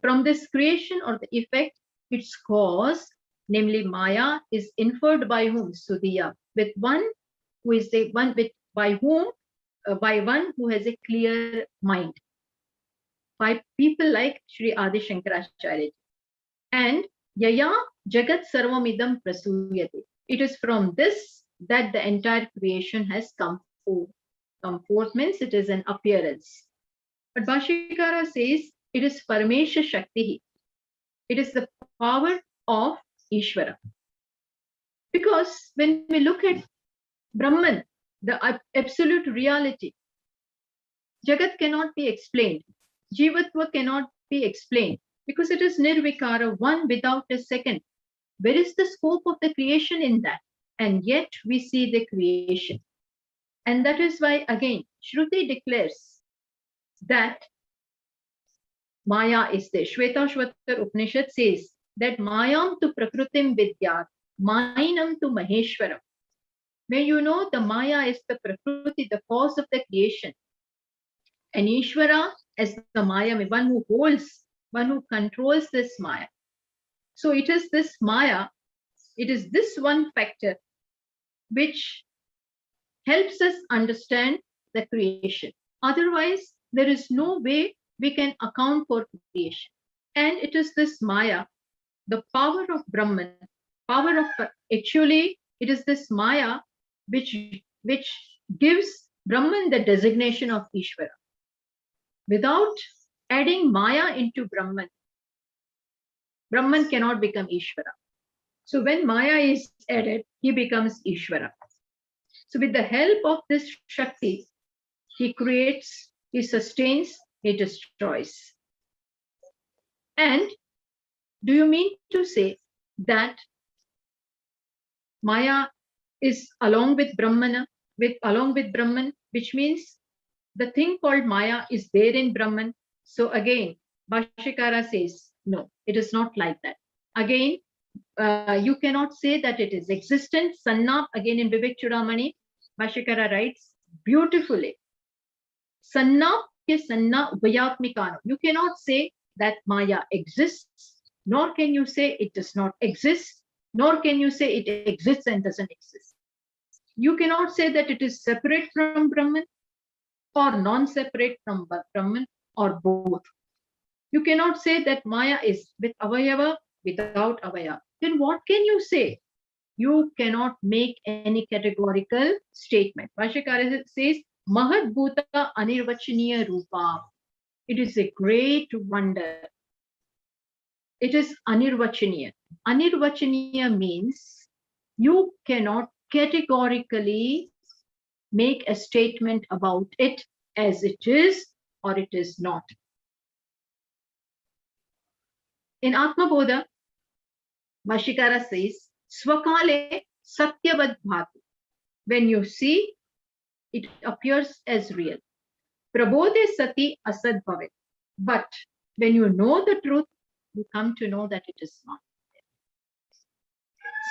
from this creation or the effect, its cause, namely Maya, is inferred by whom? Sudhiya, with one who is the one with by whom, by one who has a clear mind, by people like Sri Adi Shankaracharya. And Yaya Jagat Sarvamidam Prasuyate. It is from this that the entire creation has come forth. Come forth means it is an appearance. But Bhashyakara says it is Paramesha Shakti. It is the power of Ishvara. Because when we look at Brahman, the absolute reality, Jagat cannot be explained. Jivatva cannot be explained because it is Nirvikara, one without a second. Where is the scope of the creation in that? And yet we see the creation. And that is why, again, Shruti declares that Maya is there. Shvetashvatar Upanishad says that Mayam tu Prakritim Vidyat, Mainam tu Maheshwaram. When you know the Maya is the Prakriti, the cause of the creation, and Ishvara as the Maya, one who holds, one who controls this Maya. So it is this Maya, it is this one factor which helps us understand the creation. Otherwise, there is no way we can account for creation. And it is this Maya, the power of Brahman, power of, actually, it is this Maya which gives Brahman the designation of Ishvara. Without adding Maya into Brahman, Brahman cannot become Ishvara. So when Maya is added, he becomes Ishvara. So with the help of this Shakti, he creates, he sustains, he destroys. And do you mean to say that Maya is along with Brahman, which means the thing called Maya is there in Brahman. So again, Bhashyakara says, no, it is not like that. Again, you cannot say that it is existent. Sanna, again in Vivek Chudamani, Bhashyakara writes beautifully, Sanna ke sanna vayatmikano. You cannot say that Maya exists, nor can you say it does not exist, nor can you say it exists and doesn't exist. You cannot say that it is separate from Brahman or non-separate from Brahman or both. You cannot say that Maya is with avayava, without avayava. Then what can you say? You cannot make any categorical statement. Bhashyakara says, Mahad Bhuta Anirvachaniya Rupa. It is a great wonder. It is Anirvachaniya. Anirvachaniya means you cannot categorically make a statement about it as it is or it is not. In Atma Bodha, Bhashyakara says, Swakale Satyavad Bhati. When you see, it appears as real. Prabodhe Sati Asad Bhavet. But when you know the truth, you come to know that it is not.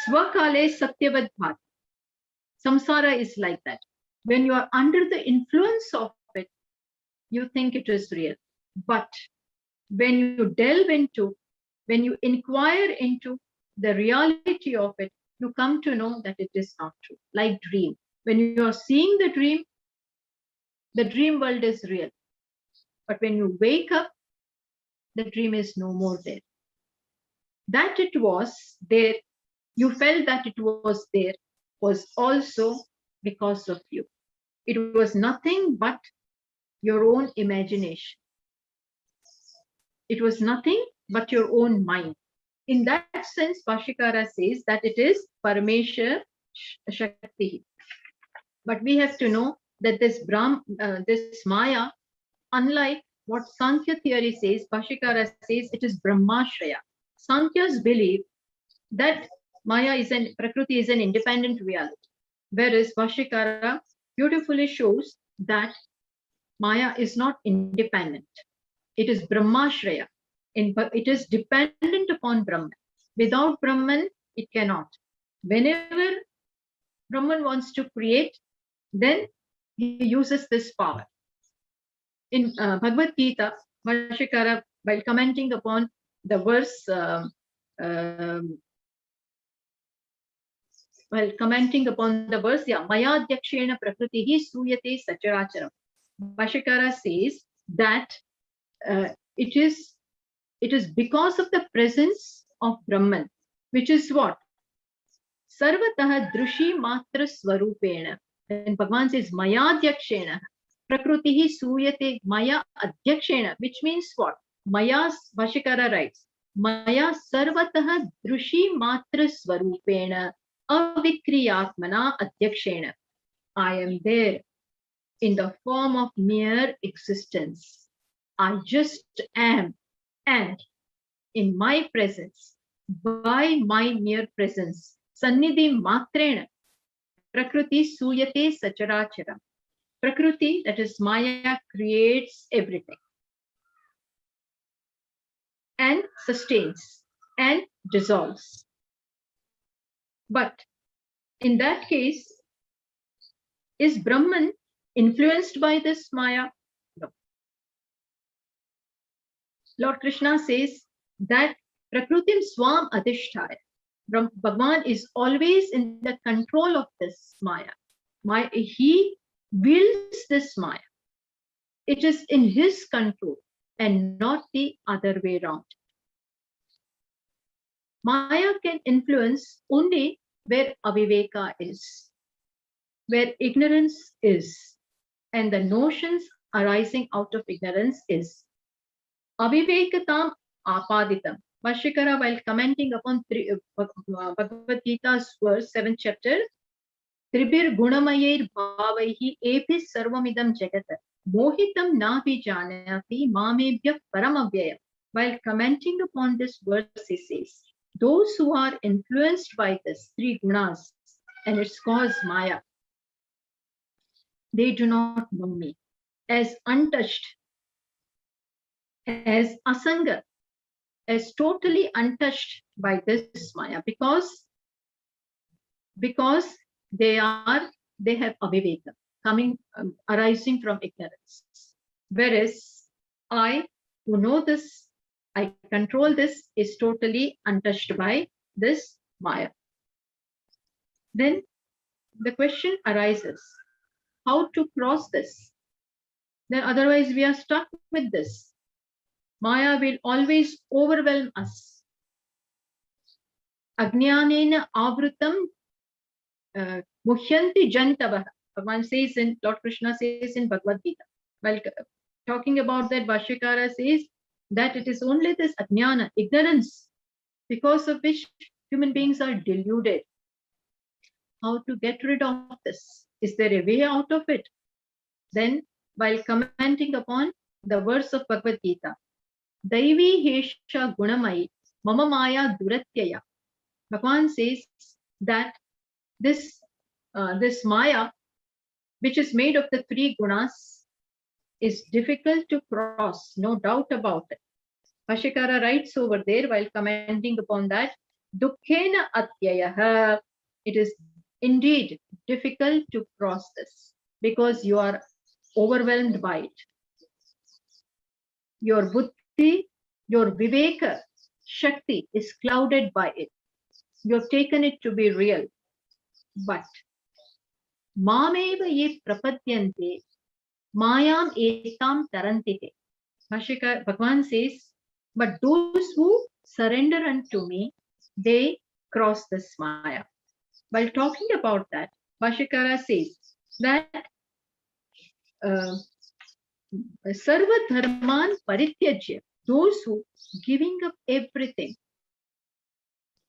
Swakale Satyavad Bhati. Samsara is like that. When you are under the influence of it, you think it is real. But when you delve into, when you inquire into the reality of it, you come to know that it is not true. Like dream. When you are seeing the dream world is real. But when you wake up, the dream is no more there. That it was there, you felt that it was there, was also because of you. It was nothing but your own imagination. It was nothing but your own mind. In that sense, Bhashyakara says that it is Parameshwar Shakti. But we have to know that this Maya, unlike what Sankhya theory says, Bhashyakara says it is Brahmashraya. Sankhyas believe that Maya is Prakriti is an independent reality, whereas Bhashyakara beautifully shows that Maya is not independent. It is Brahmashraya. It is dependent upon Brahman. Without Brahman, it cannot. Whenever Brahman wants to create, then he uses this power. In Bhagavad Gita, Bhashyakara, while commenting upon the verse, Maya Dyakshena Prakritihi Suyate Sacharacharam. Bhashyakara says that it is because of the presence of Brahman, which is what? Sarvatah Drushi Matra Swarupena. And Bhagavan says Maya Dyakshena Prakritihi Suyate Maya Adhyakshena, which means what? Maya, Bhashyakara writes, Maya Sarvatah Drushi Matra Swarupena Avikriyatmana Adhyakshena. I am there in the form of mere existence. I just am, and in my presence, by my mere presence, Sannidhi Matrena, Prakriti Suyate Sacharacharam. Prakriti, that is Maya, creates everything and sustains and dissolves. But in that case, is Brahman influenced by this Maya? No. Lord Krishna says that Prakritim Swam Adhishtaya. Bhagavan is always in the control of this Maya. He wills this Maya. It is in his control and not the other way around. Maya can influence only where aviveka is, where ignorance is, and the notions arising out of ignorance is. Avivekatam apaditam. Bhashyakara, while commenting upon Bhagavad Gita's verse, 7th chapter, Tribir Gunamayer Bhavaihi Epis Sarvamidam Jagata Mohitam Navi Janati Mamebhya Paramavyayam. While commenting upon this verse, he says, those who are influenced by this three gunas and its cause Maya, they do not know me as untouched, as asanga, as totally untouched by this Maya, because they have aviveka coming, arising from ignorance. Whereas I, who know this, I control this, is totally untouched by this Maya. Then the question arises, how to cross this? Then otherwise we are stuck with this. Maya will always overwhelm us. Ajnanena avrutam muhyanti jantavah. Bhagavan says in, Lord Krishna says in Bhagavad Gita, while talking about that, Bhashyakara says that it is only this ajnana, ignorance, because of which human beings are deluded. How to get rid of this? Is there a way out of it? Then, while commenting upon the verse of Bhagavad Gita, Daivi Hesha Gunamai Mama Maya Duratyaya, Bhagavan says that this Maya, which is made of the three gunas, is difficult to cross, no doubt about it. Bhashyakara writes over there while commenting upon that, Dukkhena Atyayaha, it is indeed difficult to cross this because you are overwhelmed by it. Your buddhi, your viveka, shakti is clouded by it. You have taken it to be real. But Mameva ye prapadyante mayam etam tarantite. Bhagavan says, but those who surrender unto me, they cross this Maya. While talking about that, Bhashyakara says that Sarva Dharman Parityajya, those who giving up everything,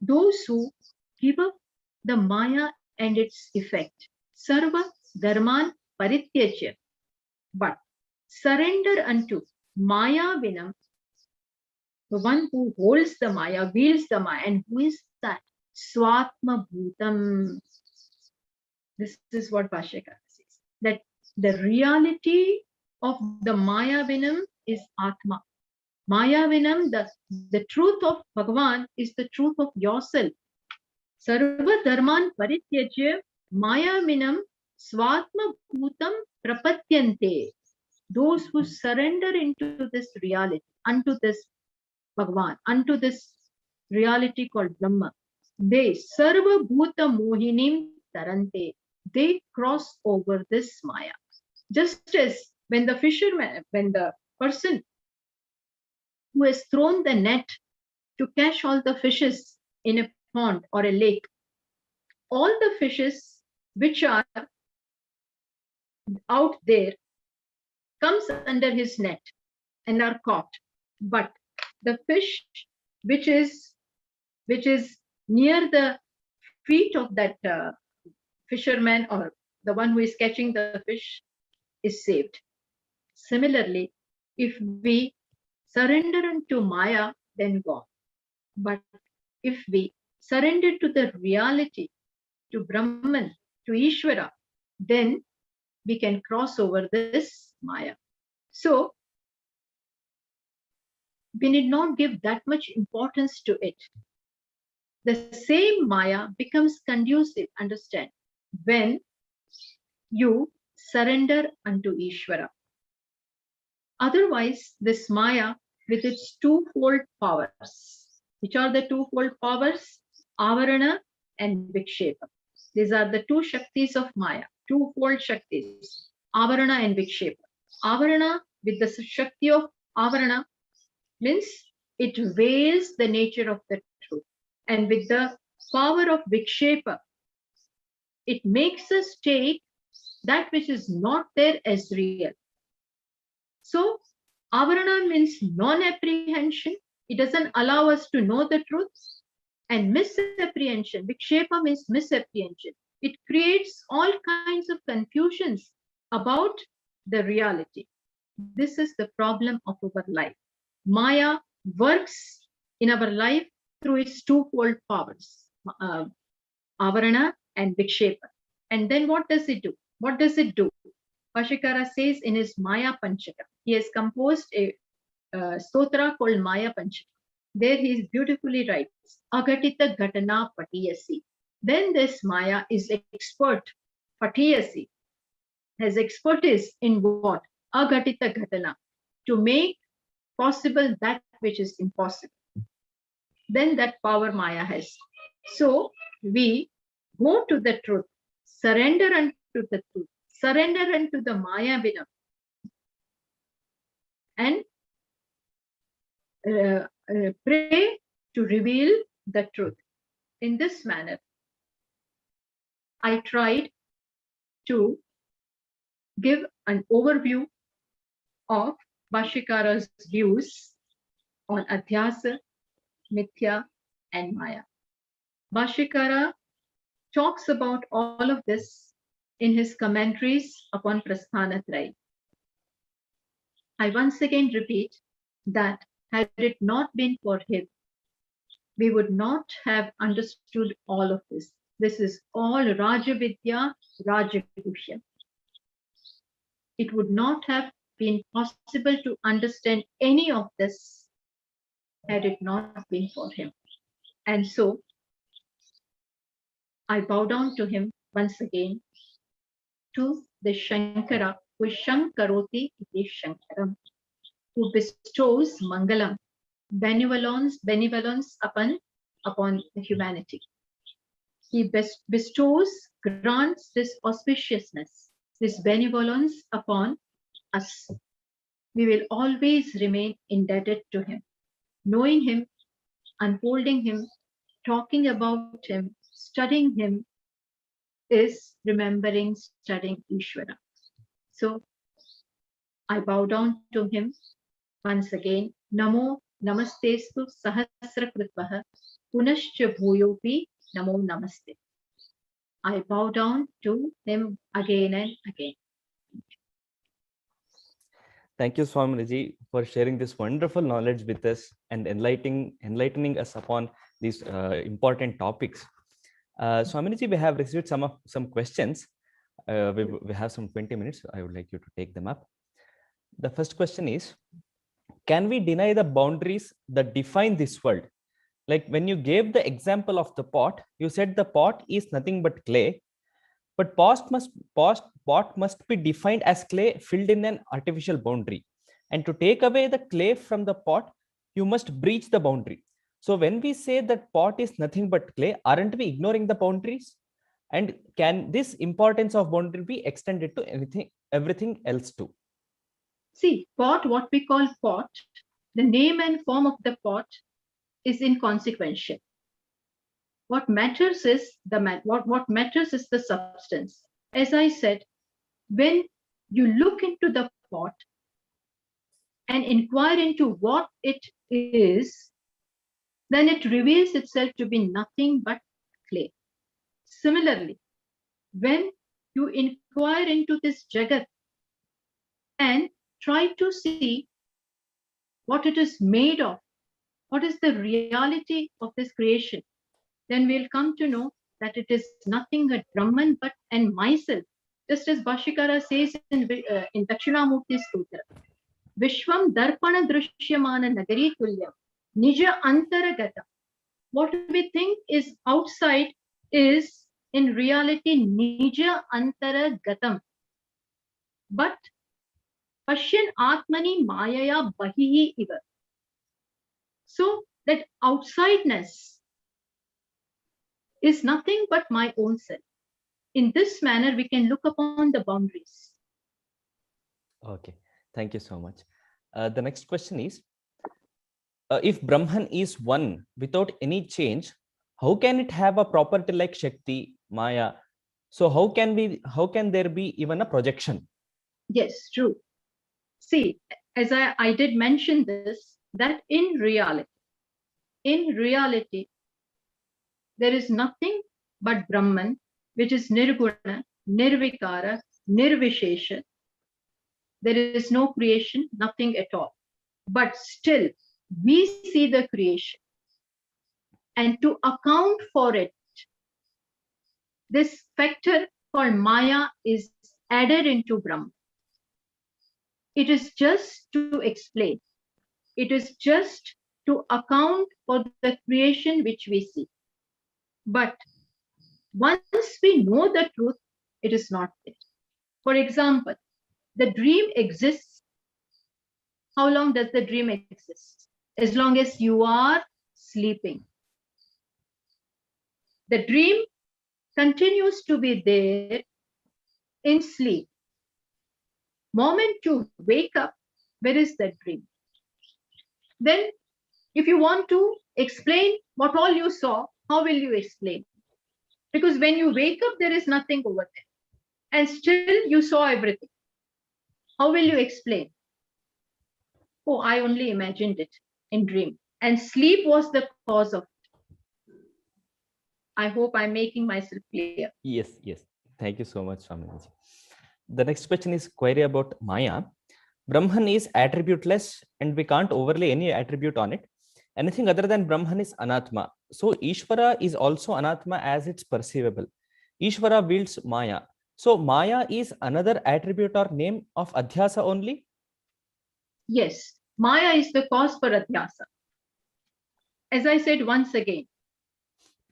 those who give up the Maya and its effect, Sarva Dharman Parityajya, but surrender unto Maya Vinam, the one who holds the Maya, wields the Maya, and who is that? Swatma Bhutam. This is what Bhashyakara says, that the reality of the Maya Vinam is Atma. Maya Vinam, the truth of Bhagavan is the truth of yourself. Sarva Dharman Parityajya Maya Vinam Swatma Bhutam Prapatyante. Those who surrender into this reality, unto this Bhagavan, unto this reality called Brahma, they Sarva Bhuta Mohinim Tarante. They cross over this Maya. Just as when the fisherman, when the person who has thrown the net to catch all the fishes in a pond or a lake, all the fishes which are out there comes under his net and are caught. But the fish which is near the feet of that fisherman or the one who is catching the fish is saved. Similarly, if we surrender unto Maya, then gone. But if we surrender to the reality, to Brahman, to Ishvara, then we can cross over this Maya. So we need not give that much importance to it. The same Maya becomes conducive, understand, when you surrender unto Ishvara. Otherwise, this Maya with its twofold powers, which are the twofold powers, Avarana and Vikshepa. These are the two Shaktis of Maya, twofold Shaktis, Avarana and Vikshepa. Avarana, with the Shakti of Avarana, means it veils the nature of the truth. And with the power of Vikshepa, it makes us take that which is not there as real. So, Avarana means non-apprehension. It doesn't allow us to know the truth. And misapprehension, Vikshepa means misapprehension. It creates all kinds of confusions about the reality. This is the problem of our life. Maya works in our life through its twofold powers, Avarana and Vikshepa. And then what does it do? What does it do? Bhashyakara says in his Maya Panchaka, he has composed a stotra called Maya Panchaka. There he beautifully writes, Agatita Ghatana Patiyasi. Then this Maya is expert, Patiyasi, has expertise in what? Agatita Ghatana, to make possible that which is impossible. Then that power Maya has. So we go to the truth, surrender unto the truth, surrender unto the Maya Vinam, and pray to reveal the truth. In this manner, I tried to give an overview of Bhashyakara's views on Adhyasa, Mithya, and Maya. Bhashyakara talks about all of this in his commentaries upon Prasthanatraya. I once again repeat that had it not been for him, we would not have understood all of this. This is all Rajavidya, Rajaguhya. It would not have been possible to understand any of this had it not been for him. And so I bow down to him once again, to the Shankara, who Shankaroti iti Shankaram, who bestows Mangalam, benevolence upon the humanity. He bestows, grants this auspiciousness, this benevolence upon us. We will always remain indebted to him. Knowing him, unfolding him, talking about him, studying him is remembering, studying Ishvara. So I bow down to him once again. Namo namastestu sahasra kritvaha punascha bhuyopi namo namaste. I bow down to him again and again. Thank you, Swamiji, for sharing this wonderful knowledge with us and enlightening us upon these important topics. Swamiji, we have received some questions. We have some 20 minutes. I would like you to take them up. The first question is, can we deny the boundaries that define this world? Like when you gave the example of the pot, you said the pot is nothing but clay, but pot must be defined as clay filled in an artificial boundary. And to take away the clay from the pot, you must breach the boundary. So when we say that pot is nothing but clay, aren't we ignoring the boundaries? And can this importance of boundary be extended to everything else too? See, pot, what we call pot, the name and form of the pot is inconsequential. What matters is what matters is the substance. As I said, when you look into the pot and inquire into what it is, then it reveals itself to be nothing but clay. Similarly, when you inquire into this Jagat and try to see what it is made of, what is the reality of this creation, then we'll come to know that it is nothing but Brahman and myself. Just as Bhashyakara says in Dakshinamurti Stotra, Vishwam Darpana Drishyamana Nagari Tulyam Nija Antaragata. What we think is outside is in reality Nija Antaragatam. But Pashyan Atmani Mayaya Bahihi Iva. So that outsideness is nothing but my own self. In this manner, we can look upon the boundaries. Okay, thank you so much. The next question is, if Brahman is one without any change, how can it have a property like Shakti, Maya? So how can there be even a projection? Yes, true. See, as I did mention this, that in reality, there is nothing but Brahman, which is Nirguna, Nirvikara, Nirvishesha. There is no creation, nothing at all. But still, we see the creation. And to account for it, this factor called Maya is added into Brahman. It is just to explain. It is just to account for the creation which we see. But once we know the truth, it is not there. For example, the dream exists. How long does the dream exist? As long as you are sleeping. The dream continues to be there in sleep. Moment you wake up, where is the dream? Then, if you want to explain what all you saw, how will you explain? Because when you wake up, there is nothing over there. And still you saw everything. How will you explain? Oh, I only imagined it in dream. And sleep was the cause of it. I hope I'm making myself clear. Yes, yes. Thank you so much, Swaminiji. The next question is query about Maya. Brahman is attributeless and we can't overlay any attribute on it. Anything other than Brahman is Anatma. So Ishvara is also Anatma as it's perceivable. Ishvara wields Maya. So Maya is another attribute or name of Adhyasa only? Yes, Maya is the cause for Adhyasa. As I said once again,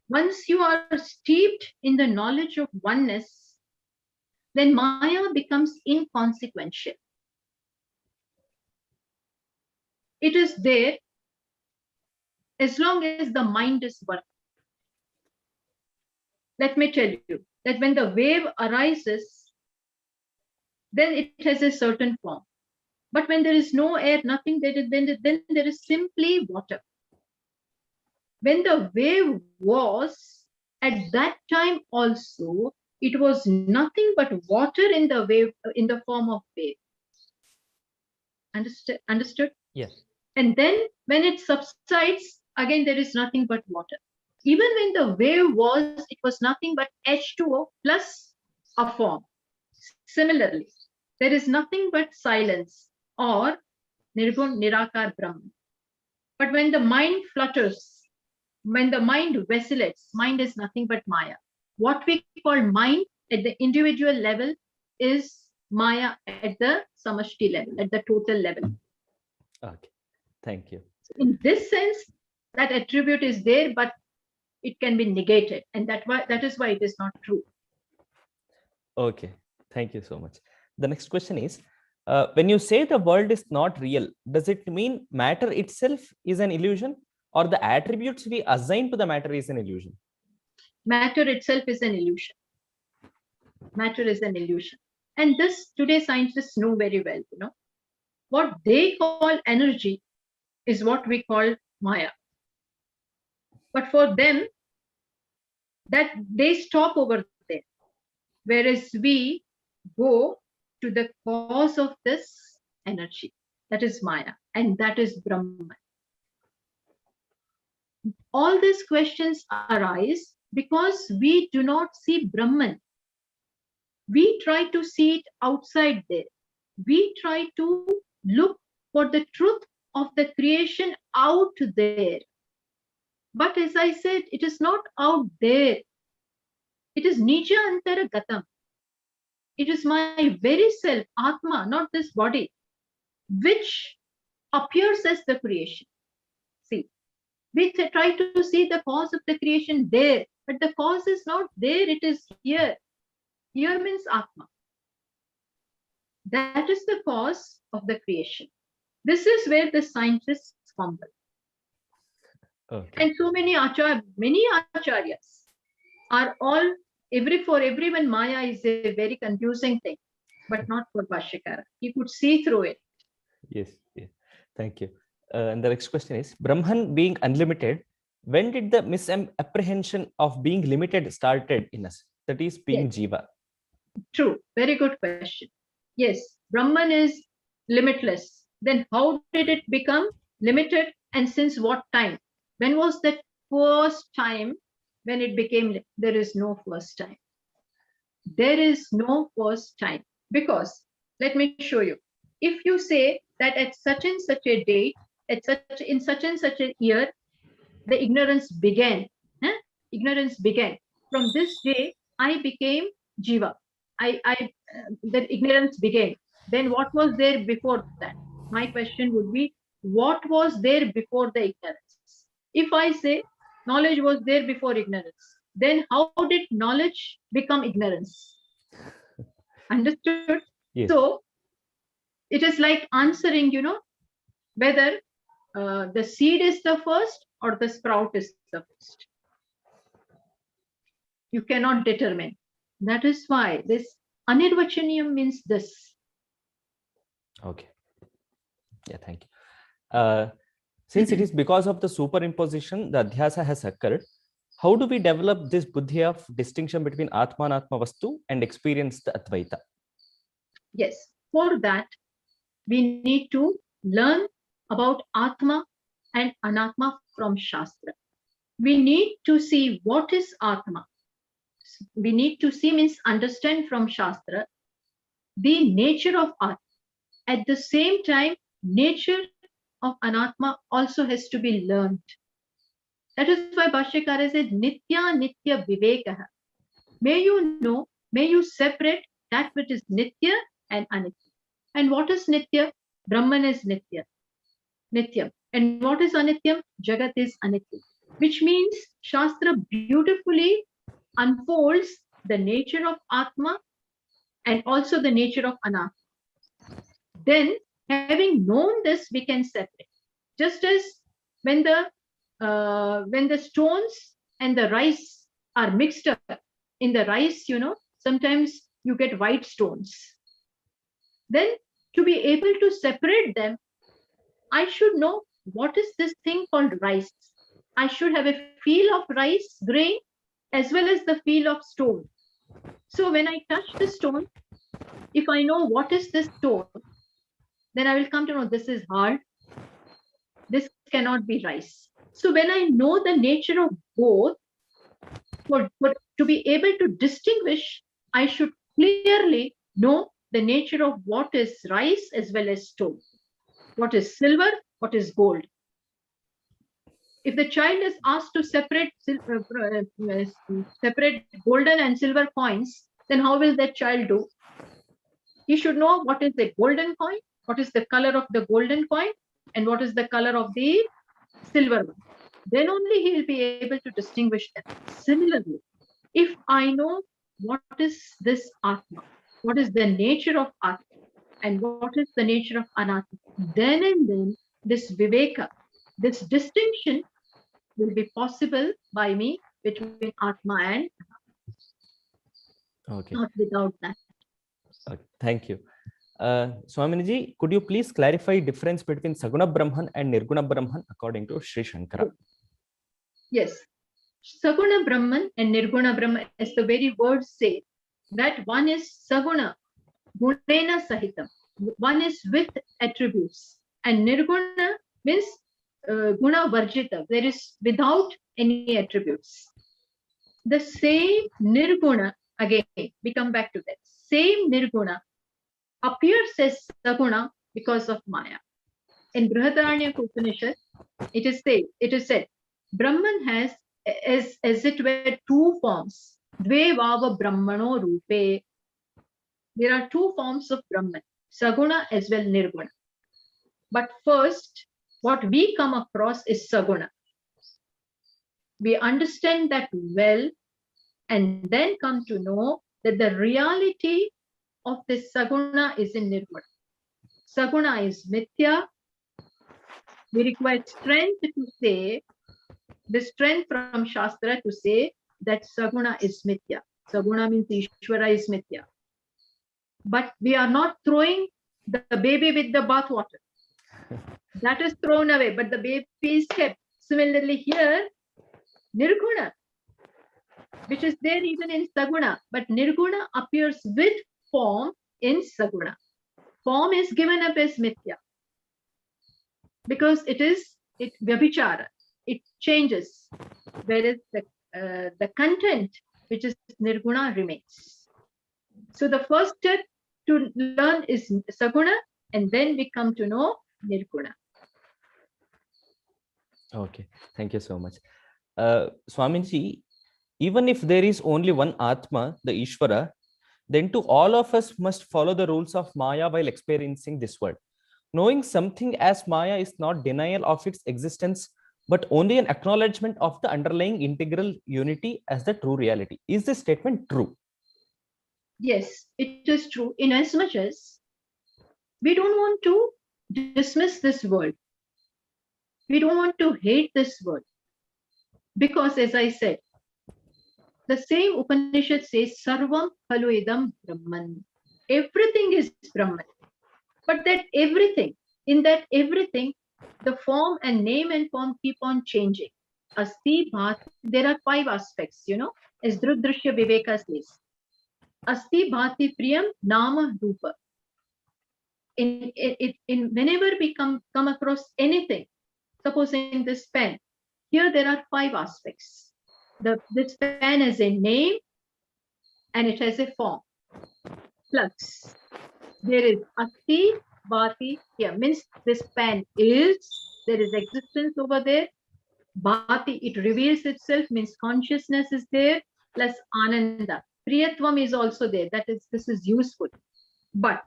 once you are steeped in the knowledge of oneness, then Maya becomes inconsequential. It is there as long as the mind is working. Let me tell you that when the wave arises, then it has a certain form. But when there is no air, nothing, then there is simply water. When the wave was, at that time also, it was nothing but water in the wave, in the form of wave. Understood? Yes. And then when it subsides, again, there is nothing but water. Even when the wave was, it was nothing but H2O plus a form. Similarly, there is nothing but silence or Nirgun Nirakar Brahman. But when the mind flutters, when the mind vacillates, mind is nothing but Maya. What we call mind at the individual level is Maya at the samashti level, at the total level. Okay, thank you. In this sense, that attribute is there, but it can be negated, and that is why it is not true. Okay, thank you so much. The next question is, when you say the world is not real, does it mean matter itself is an illusion, or the attributes we assign to the matter is an illusion? Matter itself is an illusion. Matter is an illusion. And this today scientists know very well, What they call energy is what we call Maya. But for them, that they stop over there. Whereas we go to the cause of this energy, that is Maya, and that is Brahman. All these questions arise because we do not see Brahman. We try to see it outside there. We try to look for the truth of the creation out there. But as I said, it is not out there. It is Nija Antara Gatam. It is my very self, Atma, not this body, which appears as the creation. See, we try to see the cause of the creation there, but the cause is not there, it is here. Here means Atma. That is the cause of the creation. This is where the scientists fumble. Okay. And so many acharyas are all, for everyone, Maya is a very confusing thing, but not for Bhashyakara. He could see through it. Yes, yes. Thank you. And the next question is, Brahman being unlimited, when did the misapprehension of being limited started in us? That is being Jiva. True. Very good question. Yes, Brahman is limitless. Then how did it become limited, and since what time? When was that first time when it became? There is no first time. There is no first time, because let me show you. If you say that at such and such a date, in such and such a year, the ignorance began. Ignorance began. From this day, I became Jiva. The ignorance began. then what was there before that? My question would be, what was there before the ignorance? If I say knowledge was there before ignorance, then how did knowledge become ignorance? Understood? Yes. So it is like answering, whether the seed is the first or the sprout is the first. You cannot determine. That is why this anirvachaniyam means this. Okay. Yeah, thank you. Since it is because of the superimposition, the adhyasa has occurred, how do we develop this buddhi of distinction between Atma and Atma Vastu and experience the Advaita? Yes, for that, we need to learn about Atma and Anatma from Shastra. We need to see what is Atma. We need to see means understand from Shastra the nature of Atma. At the same time, nature of Anatma also has to be learned. That is why Bhashyakara said, Nitya Nitya Vivekaha. May you know, may you separate that which is Nitya and Anitya. And what is Nitya? Brahman is Nitya. Nityam. And what is Anityam? Jagat is Anityam. Which means Shastra beautifully unfolds the nature of Atma and also the nature of Anatma. Then, having known this, we can separate. Just as when the stones and the rice are mixed up in the rice, sometimes you get white stones. Then, to be able to separate them, I should know what is this thing called rice. I should have a feel of rice grain as well as the feel of stone. So when I touch the stone, if I know what is this stone, then I will come to know this is hard. This cannot be rice. So when I know the nature of both, to be able to distinguish, I should clearly know the nature of what is rice as well as stone. What is silver, what is gold. If the child is asked to separate golden and silver coins, then how will that child do? He should know what is the golden coin, what is the color of the golden coin, and what is the color of the silver one. Then only he will be able to distinguish them. Similarly, if I know what is this Atma, what is the nature of Atma, and what is the nature of Anatma, then and then this Viveka, this distinction will be possible by me between Atma and Okay. not without that. Okay. Thank you. Swaminiji, could you please clarify difference between Saguna Brahman and Nirguna Brahman according to Sri Shankara? Yes. Saguna Brahman and Nirguna Brahman, as the very words say, that one is Saguna, Gunena Sahitam. One is with attributes. And Nirguna means Guna Varjita. There is without any attributes. The same Nirguna, again, we come back to that. Same Nirguna appears as Saguna because of Maya. In Brihadaranyaka Upanishad, it is said, Brahman has as it were two forms. Dve vava Brahmano rupe. There are two forms of Brahman, Saguna as well Nirguna. But first, what we come across is Saguna. We understand that well and then come to know that the reality of this Saguna is in Nirguna. Saguna is Mithya. We require strength to say, the strength from Shastra to say that Saguna is Mithya. Saguna means Ishvara is Mithya. But we are not throwing the baby with the bathwater. That is thrown away, but the baby is kept. Similarly here, Nirguna, which is there even in Saguna, but Nirguna appears with form in Saguna. Form is given up as Mithya. Because it Vyabhichara. It changes, whereas the content, which is Nirguna, remains. So the first step to learn is Saguna, and then we come to know Nirguna. Okay, thank you so much. Swamiji, even if there is only one Atma, the Ishvara, then to all of us must follow the rules of Maya while experiencing this world. Knowing something as Maya is not denial of its existence, but only an acknowledgement of the underlying integral unity as the true reality. Is this statement true? Yes, it is true. In as much as we don't want to dismiss this world, we don't want to hate this world, because as I said, the same Upanishad says, Sarvam Khalu Idam Brahman. Everything is Brahman. But that everything, in that everything, the form and name and form keep on changing. Asti Bhat, there are 5 aspects, as Drudrishya Viveka says. Asti Bhati Priyam Nama Rupa. In whenever we come across anything, supposing this pen, here there are 5 aspects. This pen has a name and it has a form. Plus, there is Asti Bhati, here means this pen is, there is existence over there. Bhati, it reveals itself, means consciousness is there, plus Ananda. Priyatvam is also there, this is useful. But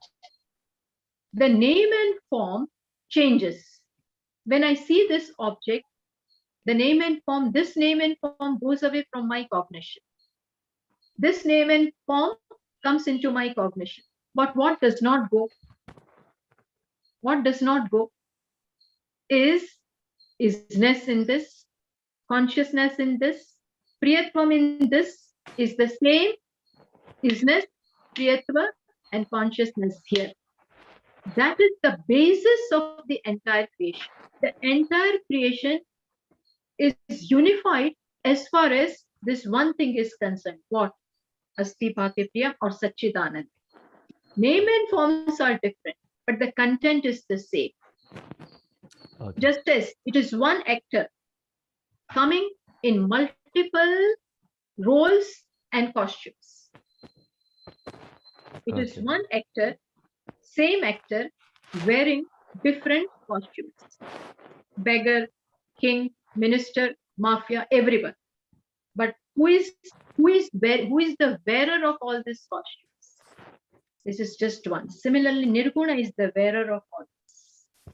the name and form changes. When I see this object, the name and form, this name and form goes away from my cognition. This name and form comes into my cognition. But what does not go? What does not go is isness in this, consciousness in this, priyatvam in this is the same isness, priyatva and consciousness here. That is the basis of the entire creation. The entire creation is unified as far as this one thing is concerned. What? Asti Bhati Priyam or Satchidanand. Name and forms are different, but the content is the same. Okay. Just as it is one actor coming in multiple roles and costumes. It is one actor, same actor, wearing different costumes. Beggar, king, minister, mafia, everyone. But who is the wearer of all these costumes? This is just one. Similarly, Nirguna is the wearer of all this.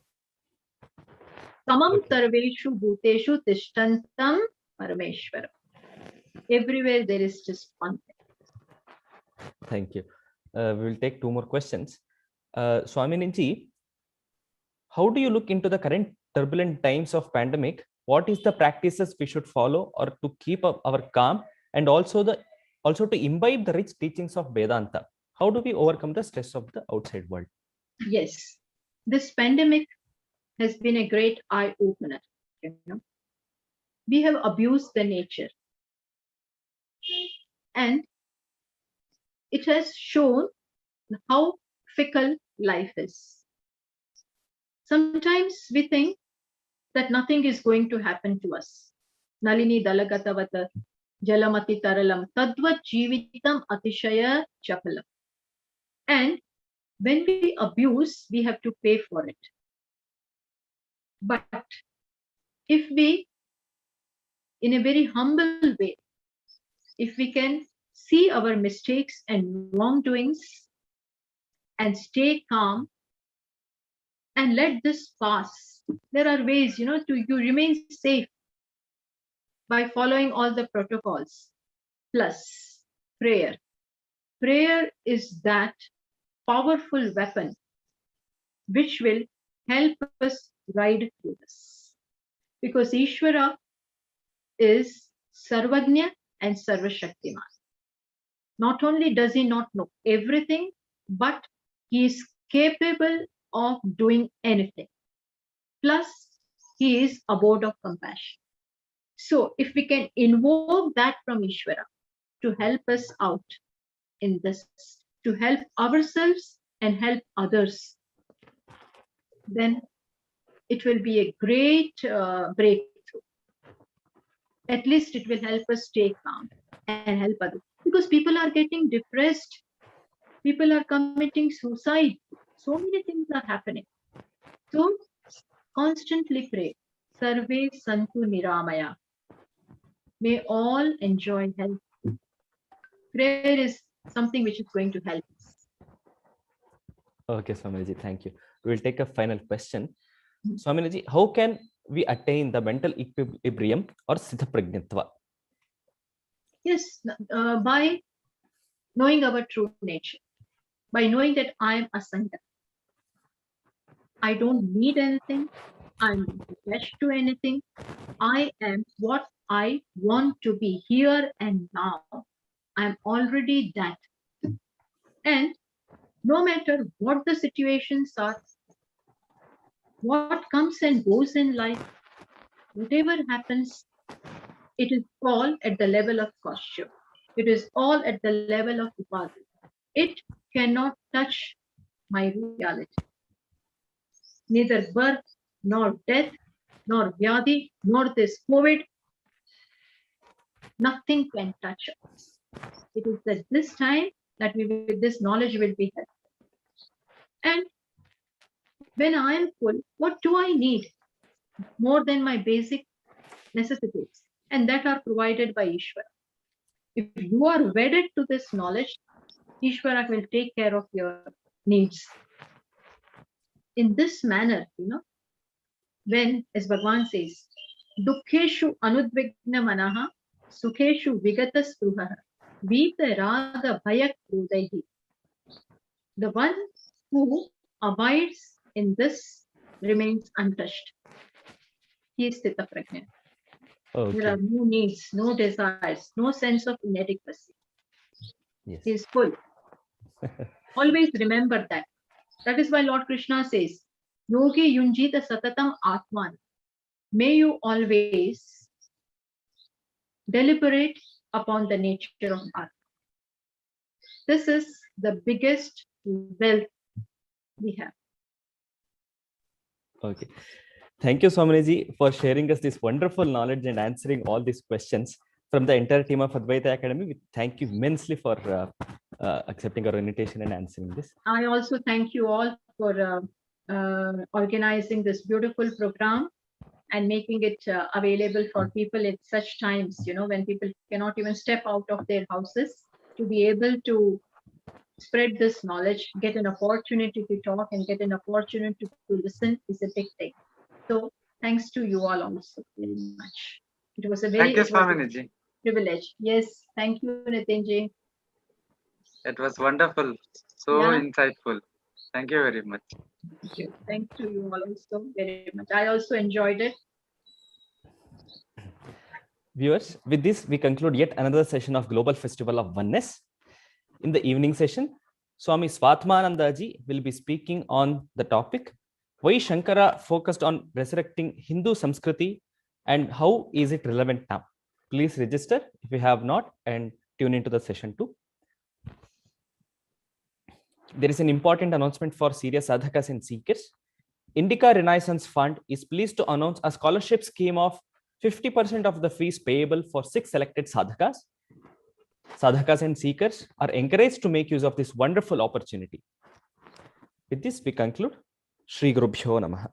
Samam sarveshu bhuteshu tishtantam parameshwaram. Everywhere there is just one thing. Thank you. We will take 2 more questions. Swaminiji, how do you look into the current turbulent times of pandemic? What is the practices we should follow or to keep up our calm, and also to imbibe the rich teachings of Vedanta? How do we overcome the stress of the outside world? Yes, this pandemic has been a great eye-opener. We have abused the nature, and it has shown how fickle life is. Sometimes we think that nothing is going to happen to us. Nalini dalagatavata jalamati taralam tadvat jivitam atishaya chapalam. And when we abuse, we have to pay for it. But if we, in a very humble way, if we can see our mistakes and wrongdoings and stay calm and let this pass, there are ways, to you remain safe by following all the protocols. Plus prayer. Prayer is that powerful weapon which will help us ride through this. Because Ishvara is Sarvagnya and Sarvashaktiman. Not only does he not know everything, but he is capable of doing anything. Plus, he is abode of compassion. So, if we can invoke that from Ishvara to help us out in this, to help ourselves and help others, then it will be a great breakthrough. At least it will help us stay calm and help others. Because people are getting depressed. People are committing suicide. So many things are happening. So constantly pray. Sarve Santu Niramaya. May all enjoy health. Prayer is something which is going to help us. Okay, Swaminiji, thank you. We will take a final question. Swaminiji, how can we attain the mental equilibrium or Siddha Pragnatva? Yes, by knowing our true nature, by knowing that I am Asanga. I don't need anything. I'm not attached to anything. I am what I want to be here and now. I'm already that. And no matter what the situations are, what comes and goes in life, whatever happens, it is all at the level of posture. It is all at the level of upadhi. It cannot touch my reality. Neither birth, nor death, nor vyadi, nor this COVID, nothing can touch us. It is at this time that this knowledge will be helpful. And when I am full, what do I need more than my basic necessities? And that are provided by Ishvara. If you are wedded to this knowledge, Ishvara will take care of your needs. In this manner, when, as Bhagavan says, Dukkheshu anudvigna manaha, Sukheshu vigata spruhaha, Vita raga bhayak krodaihi. The one who abides in this remains untouched. He is Sthita Prajna. Okay. There are no needs, no desires, no sense of inadequacy. Yes. He is full. Always remember that. That is why Lord Krishna says, Yogi yunjita satatam atman. May you always deliberate upon the nature of Atma. This is the biggest wealth we have. Okay. Thank you, Swaminiji, for sharing us this wonderful knowledge and answering all these questions. From the entire team of Advaita Academy, we thank you immensely for accepting our invitation and answering this. I also thank you all for organizing this beautiful program and making it available for people at such times, when people cannot even step out of their houses, to be able to spread this knowledge, get an opportunity to talk and get an opportunity to listen is a big thing. So thanks to you all also very much. It was a very privilege. Yes, thank you, Nitinji. It was wonderful, so insightful. Thank you very much. Thank you. Thank you all also very much. I also enjoyed it. Viewers, with this, we conclude yet another session of Global Festival of Oneness. In the evening session, Swami Swatmanandaji will be speaking on the topic, why Shankara focused on resurrecting Hindu Samskriti and how is it relevant now. Please register if you have not and tune into the session too. There is an important announcement for serious sadhakas and seekers. Indica Renaissance Fund is pleased to announce a scholarship scheme of 50% of the fees payable for 6 selected sadhakas. Sadhakas and seekers are encouraged to make use of this wonderful opportunity. With this, we conclude. Shri Gurubhyo Namaha.